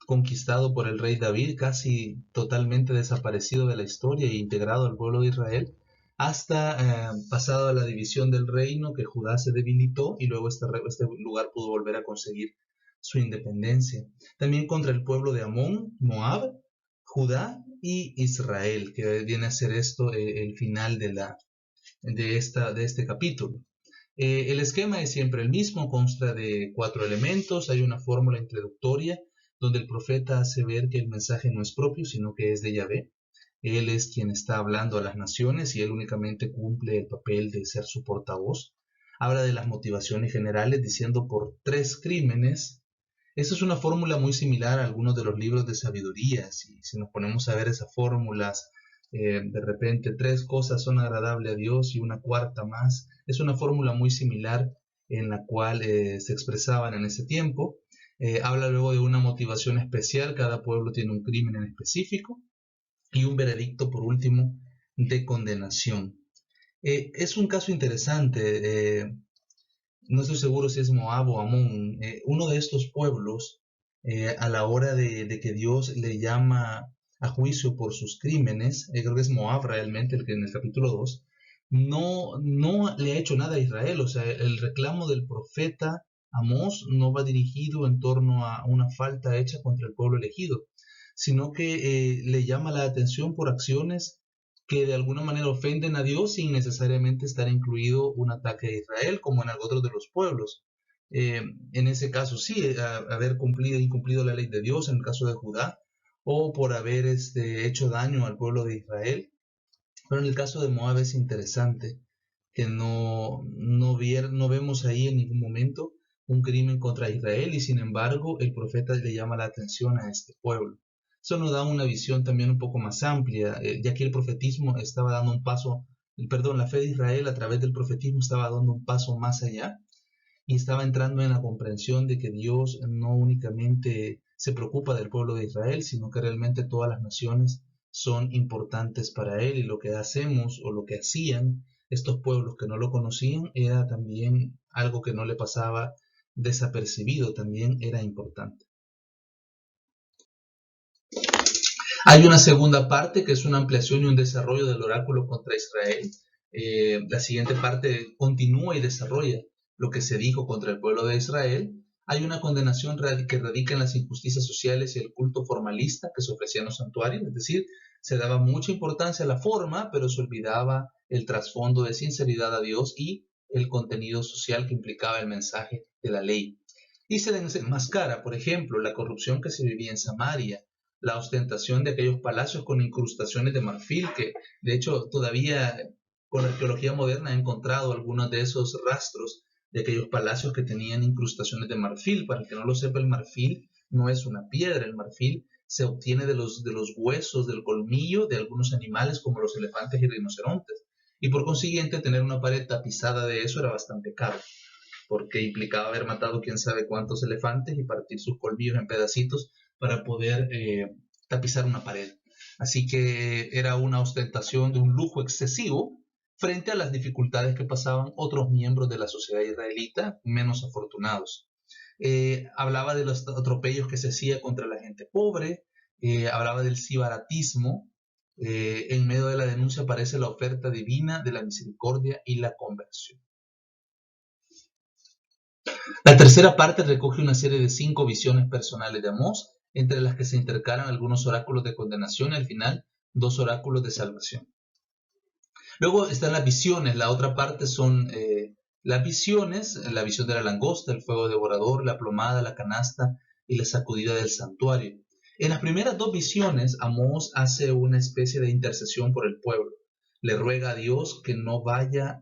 conquistado por el rey David, casi totalmente desaparecido de la historia e integrado al pueblo de Israel, hasta pasado la división del reino, que Judá se debilitó y luego este lugar pudo volver a conseguir su independencia. También contra el pueblo de Amón, Moab, Judá y Israel, que viene a ser esto el final de este capítulo. El esquema es siempre el mismo, consta de 4 elementos. Hay una fórmula introductoria donde el profeta hace ver que el mensaje no es propio, sino que es de Yahvé. Él es quien está hablando a las naciones y él únicamente cumple el papel de ser su portavoz. Habla de las motivaciones generales diciendo por 3 crímenes. Esa es una fórmula muy similar a algunos de los libros de sabiduría. Si nos ponemos a ver esas fórmulas, de repente 3 cosas son agradables a Dios y una cuarta más. Es una fórmula muy similar en la cual se expresaban en ese tiempo. Habla luego de una motivación especial, cada pueblo tiene un crimen en específico y un veredicto por último de condenación. Es un caso interesante. No estoy seguro si es Moab o Amón, uno de estos pueblos, a la hora de que Dios le llama a juicio por sus crímenes, creo que es Moab realmente, el que en el capítulo 2, no le ha hecho nada a Israel. O sea, el reclamo del profeta Amós no va dirigido en torno a una falta hecha contra el pueblo elegido, sino que le llama la atención por acciones que de alguna manera ofenden a Dios sin necesariamente estar incluido un ataque a Israel, como en otros de los pueblos. En ese caso sí, haber incumplido la ley de Dios, en el caso de Judá, o por haber hecho daño al pueblo de Israel. Pero en el caso de Moab es interesante que no vemos ahí en ningún momento un crimen contra Israel, y sin embargo el profeta le llama la atención a este pueblo. Eso nos da una visión también un poco más amplia, ya que el profetismo estaba dando un paso, perdón, la fe de Israel a través del profetismo estaba dando un paso más allá y estaba entrando en la comprensión de que Dios no únicamente se preocupa del pueblo de Israel, sino que realmente todas las naciones son importantes para Él, y lo que hacemos o lo que hacían estos pueblos que no lo conocían era también algo que no le pasaba desapercibido, también era importante. Hay una segunda parte que es una ampliación y un desarrollo del oráculo contra Israel. La siguiente parte continúa y desarrolla lo que se dijo contra el pueblo de Israel. Hay una condenación que radica en las injusticias sociales y el culto formalista que se ofrecía en los santuarios, es decir, se daba mucha importancia a la forma, pero se olvidaba el trasfondo de sinceridad a Dios y el contenido social que implicaba el mensaje de la ley. Y se desenmascara, por ejemplo, la corrupción que se vivía en Samaria, la ostentación de aquellos palacios con incrustaciones de marfil, que de hecho todavía con la arqueología moderna ha encontrado algunos de esos rastros de aquellos palacios que tenían incrustaciones de marfil. Para el que no lo sepa, el marfil no es una piedra, el marfil se obtiene de los huesos, del colmillo de algunos animales como los elefantes y rinocerontes. Y por consiguiente, tener una pared tapizada de eso era bastante caro, porque implicaba haber matado quién sabe cuántos elefantes y partir sus colmillos en pedacitos para poder tapizar una pared. Así que era una ostentación de un lujo excesivo frente a las dificultades que pasaban otros miembros de la sociedad israelita menos afortunados. Hablaba de los atropellos que se hacía contra la gente pobre, hablaba del sibaratismo. En medio de la denuncia aparece la oferta divina de la misericordia y la conversión. La tercera parte recoge una serie de 5 visiones personales de Amós, entre las que se intercalan algunos oráculos de condenación y al final 2 oráculos de salvación. Luego están las visiones. La otra parte son las visiones, la visión de la langosta, el fuego devorador, la plomada, la canasta y la sacudida del santuario. En las primeras 2 visiones, Amós hace una especie de intercesión por el pueblo. Le ruega a Dios que no vaya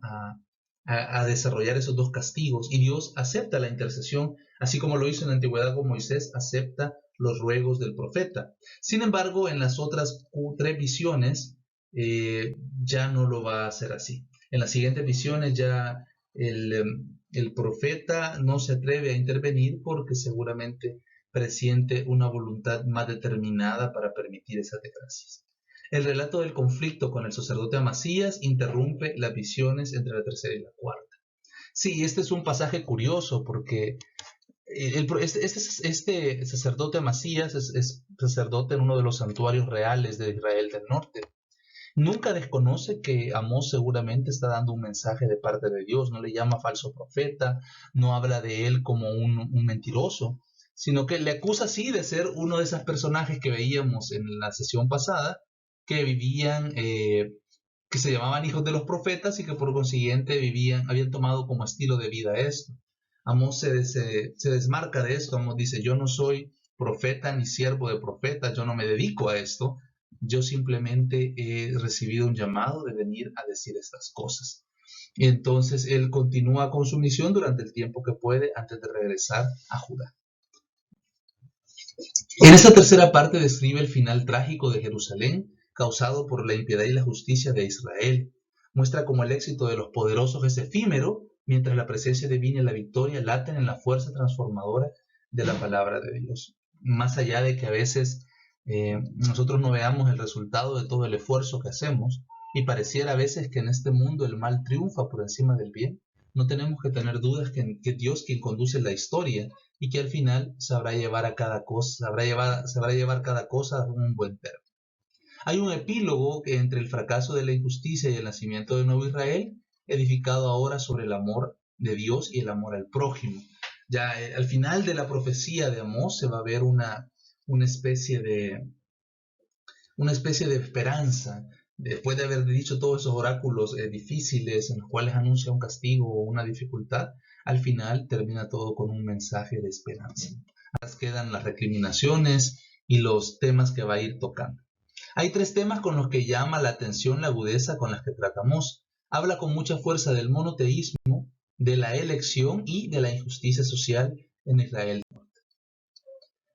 a desarrollar esos 2 castigos, y Dios acepta la intercesión, así como lo hizo en la antigüedad con Moisés, acepta los ruegos del profeta. Sin embargo, en las otras 3 visiones ya no lo va a hacer así. En las siguientes visiones ya el profeta no se atreve a intervenir porque seguramente presiente una voluntad más determinada para permitir esas desgracias. El relato del conflicto con el sacerdote Amasías interrumpe las visiones entre la tercera y la cuarta. Sí, este es un pasaje curioso porque este sacerdote Amasías es sacerdote en uno de los santuarios reales de Israel del Norte. Nunca desconoce que Amós seguramente está dando un mensaje de parte de Dios, no le llama falso profeta, no habla de él como un mentiroso, sino que le acusa sí de ser uno de esos personajes que veíamos en la sesión pasada, que vivían, que se llamaban hijos de los profetas y que por consiguiente habían tomado como estilo de vida esto. Amós se desmarca de esto. Amós dice: yo no soy profeta ni siervo de profetas, yo no me dedico a esto, yo simplemente he recibido un llamado de venir a decir estas cosas. Y entonces él continúa con su misión durante el tiempo que puede antes de regresar a Judá. En esta tercera parte describe el final trágico de Jerusalén, causado por la impiedad y la justicia de Israel. Muestra cómo el éxito de los poderosos es efímero, mientras la presencia divina y la victoria laten en la fuerza transformadora de la palabra de Dios. Más allá de que a veces nosotros no veamos el resultado de todo el esfuerzo que hacemos, y pareciera a veces que en este mundo el mal triunfa por encima del bien, no tenemos que tener dudas que Dios quien conduce la historia, y que al final sabrá llevar a cada cosa, sabrá llevar cada cosa a un buen término. Hay un epílogo que entre el fracaso de la injusticia y el nacimiento de nuevo Israel, edificado ahora sobre el amor de Dios y el amor al prójimo. Ya al final de la profecía de Amós se va a ver una especie de esperanza. Después de haber dicho todos esos oráculos difíciles en los cuales anuncia un castigo o una dificultad, al final termina todo con un mensaje de esperanza. Ahora quedan las recriminaciones y los temas que va a ir tocando. Hay 3 temas con los que llama la atención la agudeza con las que tratamos. Habla con mucha fuerza del monoteísmo, de la elección y de la injusticia social en Israel.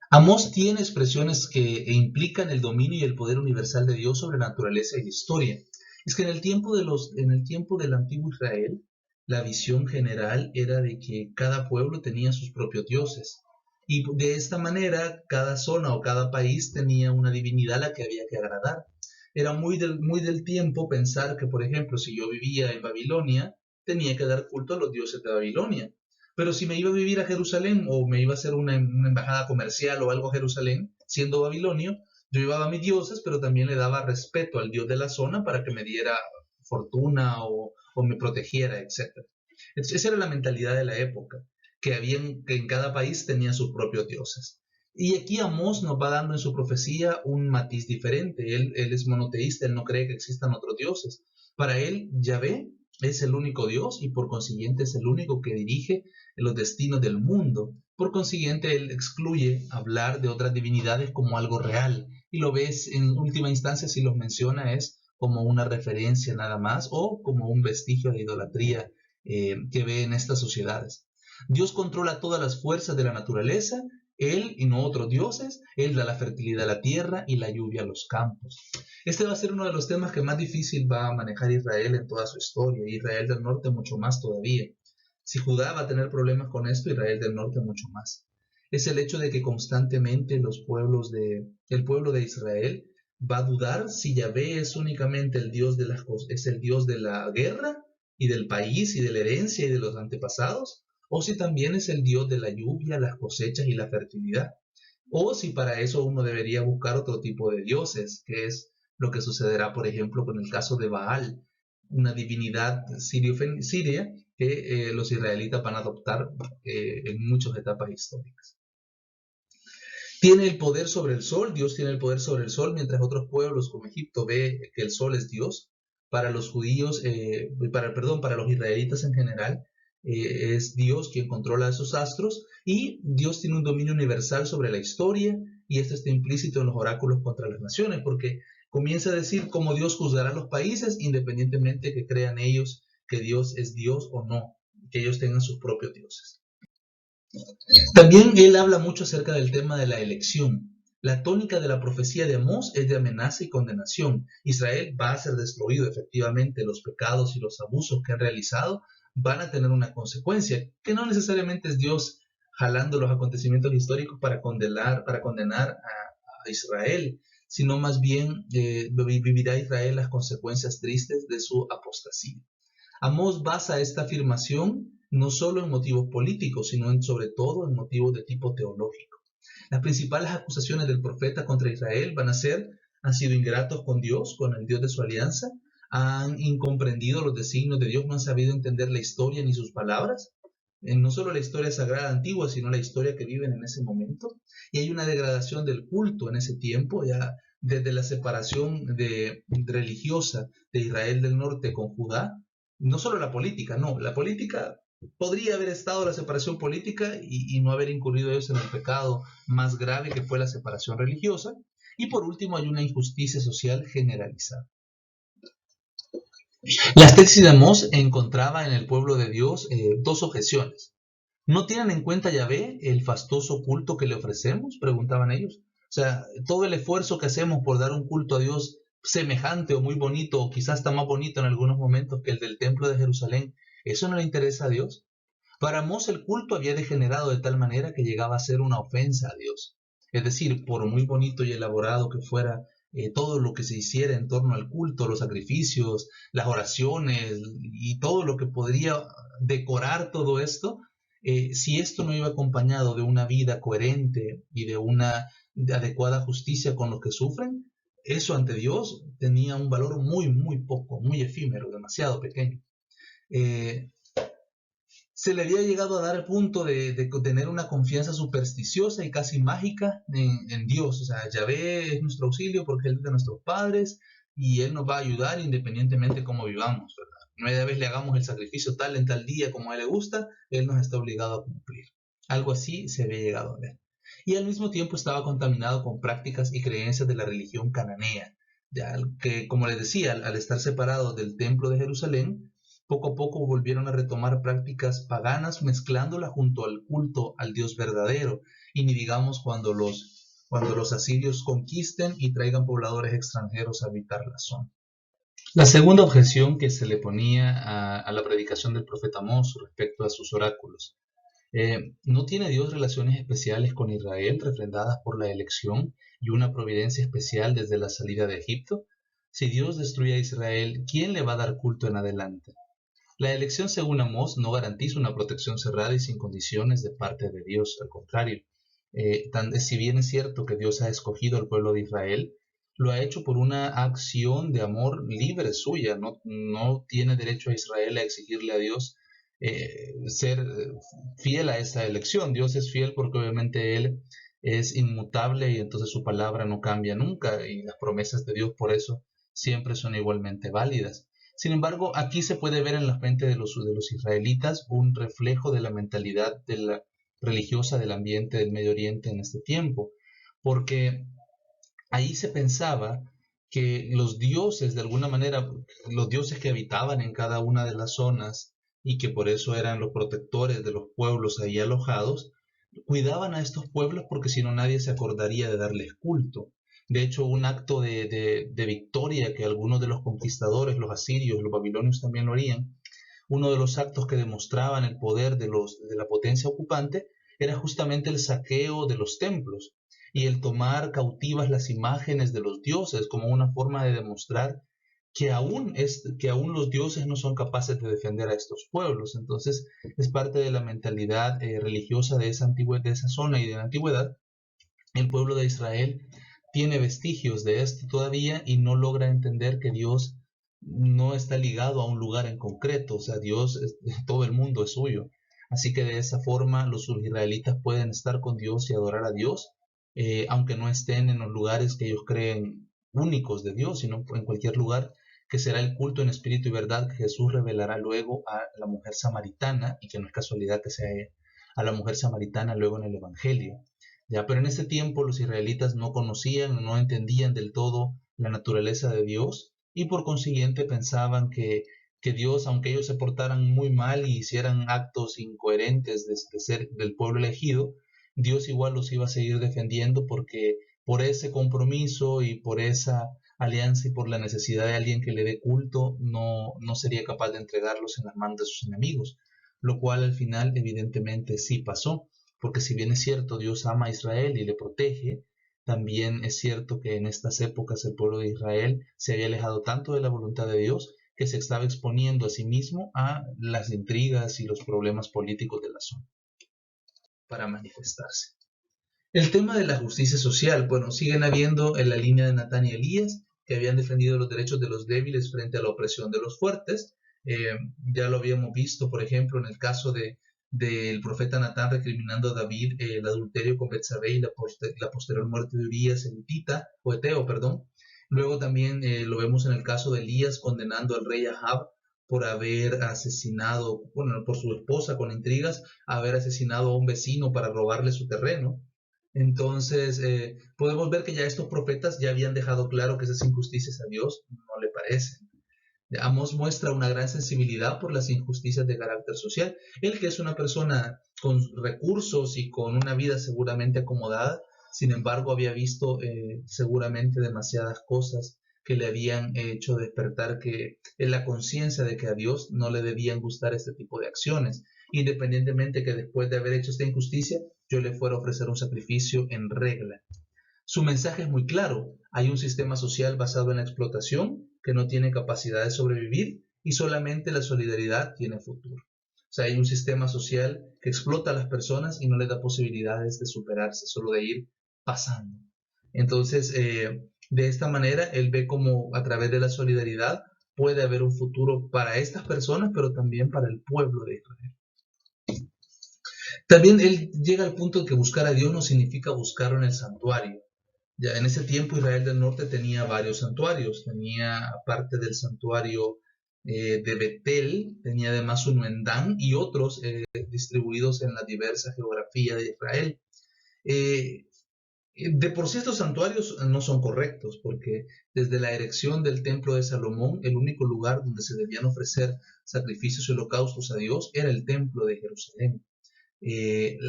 Amós tiene expresiones que implican el dominio y el poder universal de Dios sobre la naturaleza y la historia. Es que en el tiempo del antiguo Israel, la visión general era de que cada pueblo tenía sus propios dioses. Y de esta manera, cada zona o cada país tenía una divinidad a la que había que agradar. Era muy del tiempo pensar que, por ejemplo, si yo vivía en Babilonia, tenía que dar culto a los dioses de Babilonia. Pero si me iba a vivir a Jerusalén o me iba a hacer una embajada comercial o algo a Jerusalén, siendo babilonio, yo llevaba mis dioses, pero también le daba respeto al dios de la zona para que me diera fortuna o me protegiera, etc. Esa era la mentalidad de la época, que en cada país tenía sus propios dioses. Y aquí Amós nos va dando en su profecía un matiz diferente. Él es monoteísta, él no cree que existan otros dioses. Para él, Yahvé es el único Dios y por consiguiente es el único que dirige los destinos del mundo. Por consiguiente, él excluye hablar de otras divinidades como algo real y lo ves en última instancia, si los menciona, es como una referencia nada más o como un vestigio de idolatría que ve en estas sociedades. Dios controla todas las fuerzas de la naturaleza, Él y no otros dioses, Él da la fertilidad a la tierra y la lluvia a los campos. Este va a ser uno de los temas que más difícil va a manejar Israel en toda su historia, y Israel del Norte mucho más todavía. Si Judá va a tener problemas con esto, Israel del Norte mucho más. Es el hecho de que constantemente el pueblo de Israel va a dudar si Yahvé es únicamente el Dios de es el Dios de la guerra y del país y de la herencia y de los antepasados, o si también es el Dios de la lluvia, las cosechas y la fertilidad, o si para eso uno debería buscar otro tipo de dioses, que es lo que sucederá, por ejemplo, con el caso de Baal, una divinidad siria que los israelitas van a adoptar en muchas etapas históricas. Tiene el poder sobre el sol, Dios tiene el poder sobre el sol, mientras otros pueblos como Egipto ve que el sol es Dios. Para los judíos, para los israelitas en general, es Dios quien controla esos astros y Dios tiene un dominio universal sobre la historia y esto está implícito en los oráculos contra las naciones porque comienza a decir cómo Dios juzgará a los países independientemente que crean ellos que Dios es Dios o no, que ellos tengan sus propios dioses. También él habla mucho acerca del tema de la elección. La tónica de la profecía de Amós es de amenaza y condenación. Israel va a ser destruido, efectivamente, los pecados y los abusos que han realizado van a tener una consecuencia, que no necesariamente es Dios jalando los acontecimientos históricos para condenar a Israel, sino más bien vivirá Israel las consecuencias tristes de su apostasía. Amós basa esta afirmación no solo en motivos políticos, sino sobre todo en motivos de tipo teológico. Las principales acusaciones del profeta contra Israel van a ser: han sido ingratos con Dios, con el Dios de su alianza, han incomprendido los designios de Dios, no han sabido entender la historia ni sus palabras, no solo la historia sagrada antigua, sino la historia que viven en ese momento, y hay una degradación del culto en ese tiempo, ya desde la separación religiosa de Israel del Norte con Judá. No solo la política, no, la política podría haber estado la separación política y no haber incurrido ellos en el pecado más grave que fue la separación religiosa. Y por último hay una injusticia social generalizada. Las tesis de Amós encontraba en el pueblo de Dios dos objeciones. ¿No tienen en cuenta Yahvé el fastuoso culto que le ofrecemos?, preguntaban ellos. O sea, todo el esfuerzo que hacemos por dar un culto a Dios semejante o muy bonito, o quizás hasta más bonito en algunos momentos que el del templo de Jerusalén, ¿eso no le interesa a Dios? Para Amós el culto había degenerado de tal manera que llegaba a ser una ofensa a Dios. Es decir, por muy bonito y elaborado que fuera todo lo que se hiciera en torno al culto, los sacrificios, las oraciones y todo lo que podría decorar todo esto, si esto no iba acompañado de una vida coherente y de una adecuada justicia con los que sufren, eso ante Dios tenía un valor muy, muy poco, muy efímero, demasiado pequeño. Se le había llegado a dar el punto de tener una confianza supersticiosa y casi mágica en Dios. O sea, Yahvé es nuestro auxilio porque Él es de nuestros padres y Él nos va a ayudar independientemente de cómo vivamos, ¿verdad? No hay de vez le hagamos el sacrificio tal en tal día como a Él le gusta, Él nos está obligado a cumplir. Algo así se había llegado a ver. Y al mismo tiempo estaba contaminado con prácticas y creencias de la religión cananea, ya que, como les decía, al estar separado del templo de Jerusalén, poco a poco volvieron a retomar prácticas paganas, mezclándolas junto al culto al Dios verdadero. Y ni digamos cuando los asirios conquisten y traigan pobladores extranjeros a habitar la zona. La segunda objeción que se le ponía a la predicación del profeta Amós respecto a sus oráculos. ¿No tiene Dios relaciones especiales con Israel refrendadas por la elección y una providencia especial desde la salida de Egipto? Si Dios destruye a Israel, ¿quién le va a dar culto en adelante? La elección, según Amós, no garantiza una protección cerrada y sin condiciones de parte de Dios. Al contrario, si bien es cierto que Dios ha escogido al pueblo de Israel, lo ha hecho por una acción de amor libre suya. No tiene derecho a Israel a exigirle a Dios ser fiel a esta elección. Dios es fiel porque obviamente Él es inmutable y entonces su palabra no cambia nunca, y las promesas de Dios por eso siempre son igualmente válidas. Sin embargo, aquí se puede ver en la mente de los israelitas un reflejo de la mentalidad religiosa del ambiente del Medio Oriente en este tiempo, porque ahí se pensaba que los dioses, de alguna manera, los dioses que habitaban en cada una de las zonas y que por eso eran los protectores de los pueblos ahí alojados, cuidaban a estos pueblos porque si no nadie se acordaría de darles culto. De hecho, un acto de victoria que algunos de los conquistadores, los asirios, los babilonios también lo harían, uno de los actos que demostraban el poder de la potencia ocupante era justamente el saqueo de los templos y el tomar cautivas las imágenes de los dioses como una forma de demostrar que aún los dioses no son capaces de defender a estos pueblos. Entonces es parte de la mentalidad religiosa de de esa zona y de la antigüedad. El pueblo de Israel tiene vestigios de esto todavía y no logra entender que Dios no está ligado a un lugar en concreto. O sea, todo el mundo es suyo. Así que de esa forma los israelitas pueden estar con Dios y adorar a Dios, aunque no estén en los lugares que ellos creen únicos de Dios, sino en cualquier lugar, que será el culto en espíritu y verdad que Jesús revelará luego a la mujer samaritana, y que no es casualidad que sea a la mujer samaritana luego en el Evangelio. Ya, pero en ese tiempo los israelitas no conocían, no entendían del todo la naturaleza de Dios, y por consiguiente pensaban que Dios, aunque ellos se portaran muy mal y hicieran actos incoherentes de ser del pueblo elegido, Dios igual los iba a seguir defendiendo, porque por ese compromiso y por esa alianza y por la necesidad de alguien que le dé culto, no sería capaz de entregarlos en las manos de sus enemigos, lo cual al final evidentemente sí pasó, porque si bien es cierto Dios ama a Israel y le protege, también es cierto que en estas épocas el pueblo de Israel se había alejado tanto de la voluntad de Dios que se estaba exponiendo a sí mismo a las intrigas y los problemas políticos de la zona para manifestarse. El tema de la justicia social, bueno, siguen habiendo en la línea de Natán y Elías, que habían defendido los derechos de los débiles frente a la opresión de los fuertes. Ya lo habíamos visto, por ejemplo, en el caso del profeta Natán recriminando a David el adulterio con Betsabé y la posterior muerte de Urías en Eteo, perdón. Luego también lo vemos en el caso de Elías condenando al rey Ahab por haber asesinado, bueno, por su esposa con intrigas, haber asesinado a un vecino para robarle su terreno. Entonces, podemos ver que ya estos profetas ya habían dejado claro que esas injusticias a Dios no le parecen. Amós muestra una gran sensibilidad por las injusticias de carácter social. Él, que es una persona con recursos y con una vida seguramente acomodada, sin embargo había visto seguramente demasiadas cosas que le habían hecho despertar en la conciencia de que a Dios no le debían gustar este tipo de acciones, independientemente que después de haber hecho esta injusticia yo le fuera a ofrecer un sacrificio en regla. Su mensaje es muy claro: hay un sistema social basado en la explotación que no tiene capacidad de sobrevivir, y solamente la solidaridad tiene futuro. O sea, hay un sistema social que explota a las personas y no les da posibilidades de superarse, solo de ir pasando. Entonces, de esta manera, él ve como a través de la solidaridad puede haber un futuro para estas personas, pero también para el pueblo de Israel. También él llega al punto de que buscar a Dios no significa buscarlo en el santuario. Ya en ese tiempo Israel del Norte tenía varios santuarios. Tenía, aparte del santuario de Betel, tenía además uno en Dan y otros distribuidos en la diversa geografía de Israel. Eh, De por sí estos santuarios no son correctos, porque desde la erección del templo de Salomón, el único lugar donde se debían ofrecer sacrificios y holocaustos a Dios era el templo de Jerusalén.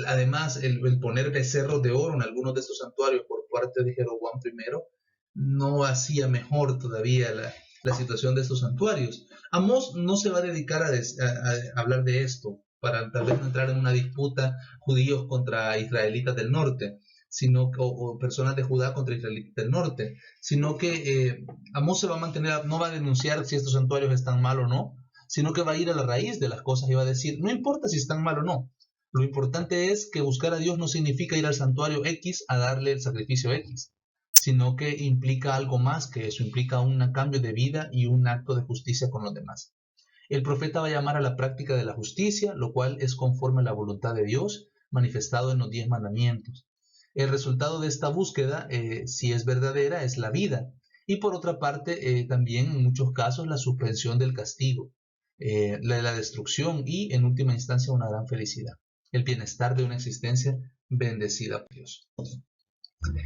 Además, el poner becerros de oro en algunos de estos santuarios por parte de Jeroboam I no hacía mejor todavía la situación de estos santuarios. Amós no se va a dedicar a hablar de esto para tal vez no entrar en una disputa judíos contra israelitas del norte, o personas de Judá contra israelitas del norte, sino que Amós se va a mantener, no va a denunciar si estos santuarios están mal o no, sino que va a ir a la raíz de las cosas y va a decir, no importa si están mal o no, lo importante es que buscar a Dios no significa ir al santuario X a darle el sacrificio X, sino que implica algo más que eso, implica un cambio de vida y un acto de justicia con los demás. El profeta va a llamar a la práctica de la justicia, lo cual es conforme a la voluntad de Dios, manifestado en los 10 mandamientos. El resultado de esta búsqueda, si es verdadera, es la vida. Y por otra parte, también en muchos casos la suspensión del castigo, la destrucción y, en última instancia, una gran felicidad. El bienestar de una existencia bendecida por Dios.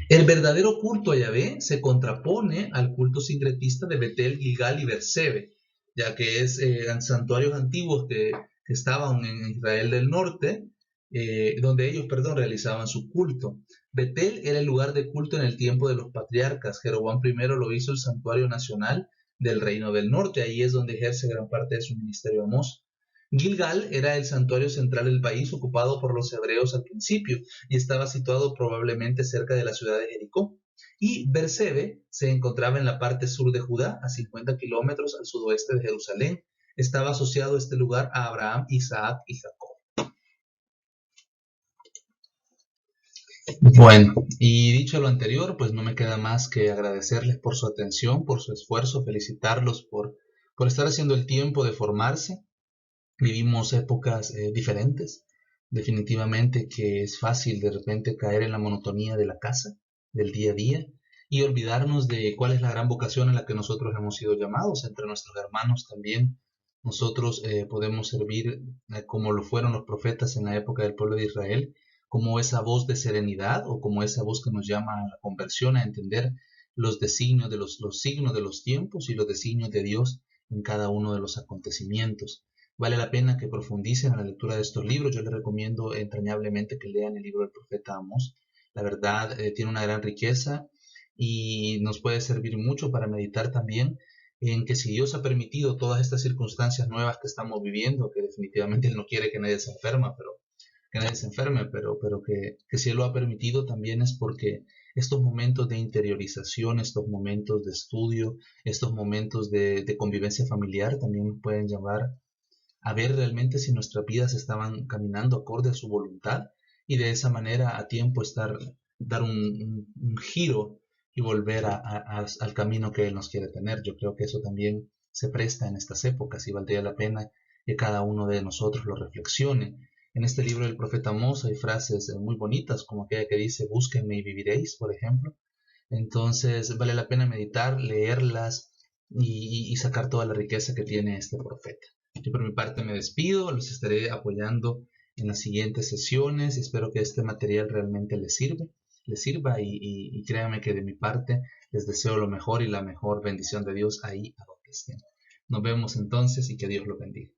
El verdadero culto a Yahvé se contrapone al culto sincretista de Betel, Gilgal y Bersebe, ya que es santuarios antiguos que estaban en Israel del norte, donde ellos, realizaban su culto. Betel era el lugar de culto en el tiempo de los patriarcas. Jeroboam I lo hizo el santuario nacional del reino del norte. Ahí es donde ejerce gran parte de su ministerio Amós. Gilgal era el santuario central del país ocupado por los hebreos al principio y estaba situado probablemente cerca de la ciudad de Jericó. Y Bersebe se encontraba en la parte sur de Judá, a 50 kilómetros al sudoeste de Jerusalén. Estaba asociado este lugar a Abraham, Isaac y Jacob. Bueno, y dicho lo anterior, pues no me queda más que agradecerles por su atención, por su esfuerzo, felicitarlos por estar haciendo el tiempo de formarse. Vivimos épocas diferentes. Definitivamente que es fácil de repente caer en la monotonía de la casa, del día a día, y olvidarnos de cuál es la gran vocación en la que nosotros hemos sido llamados. Entre nuestros hermanos también nosotros podemos servir como lo fueron los profetas en la época del pueblo de Israel, como esa voz de serenidad o como esa voz que nos llama a la conversión, a entender los designios de los signos de los tiempos y los designios de Dios en cada uno de los acontecimientos. Vale la pena que profundicen en la lectura de estos libros. Yo les recomiendo entrañablemente que lean el libro del profeta Amós. La verdad, tiene una gran riqueza y nos puede servir mucho para meditar también en que si Dios ha permitido todas estas circunstancias nuevas que estamos viviendo, que definitivamente Él no quiere que nadie se enferme, pero que si Él lo ha permitido también es porque estos momentos de interiorización, estos momentos de estudio, estos momentos de convivencia familiar también nos pueden llevar a ver realmente si nuestras vidas estaban caminando acorde a su voluntad y de esa manera a tiempo dar un giro y volver al camino que Él nos quiere tener. Yo creo que eso también se presta en estas épocas y valdría la pena que cada uno de nosotros lo reflexione. En este libro del profeta Amós hay frases muy bonitas, como aquella que dice, búsquenme y viviréis, por ejemplo. Entonces vale la pena meditar, leerlas y sacar toda la riqueza que tiene este profeta. Yo por mi parte me despido, los estaré apoyando en las siguientes sesiones y espero que este material realmente les sirva y créanme que de mi parte les deseo lo mejor y la mejor bendición de Dios ahí a donde estén. Nos vemos entonces y que Dios los bendiga.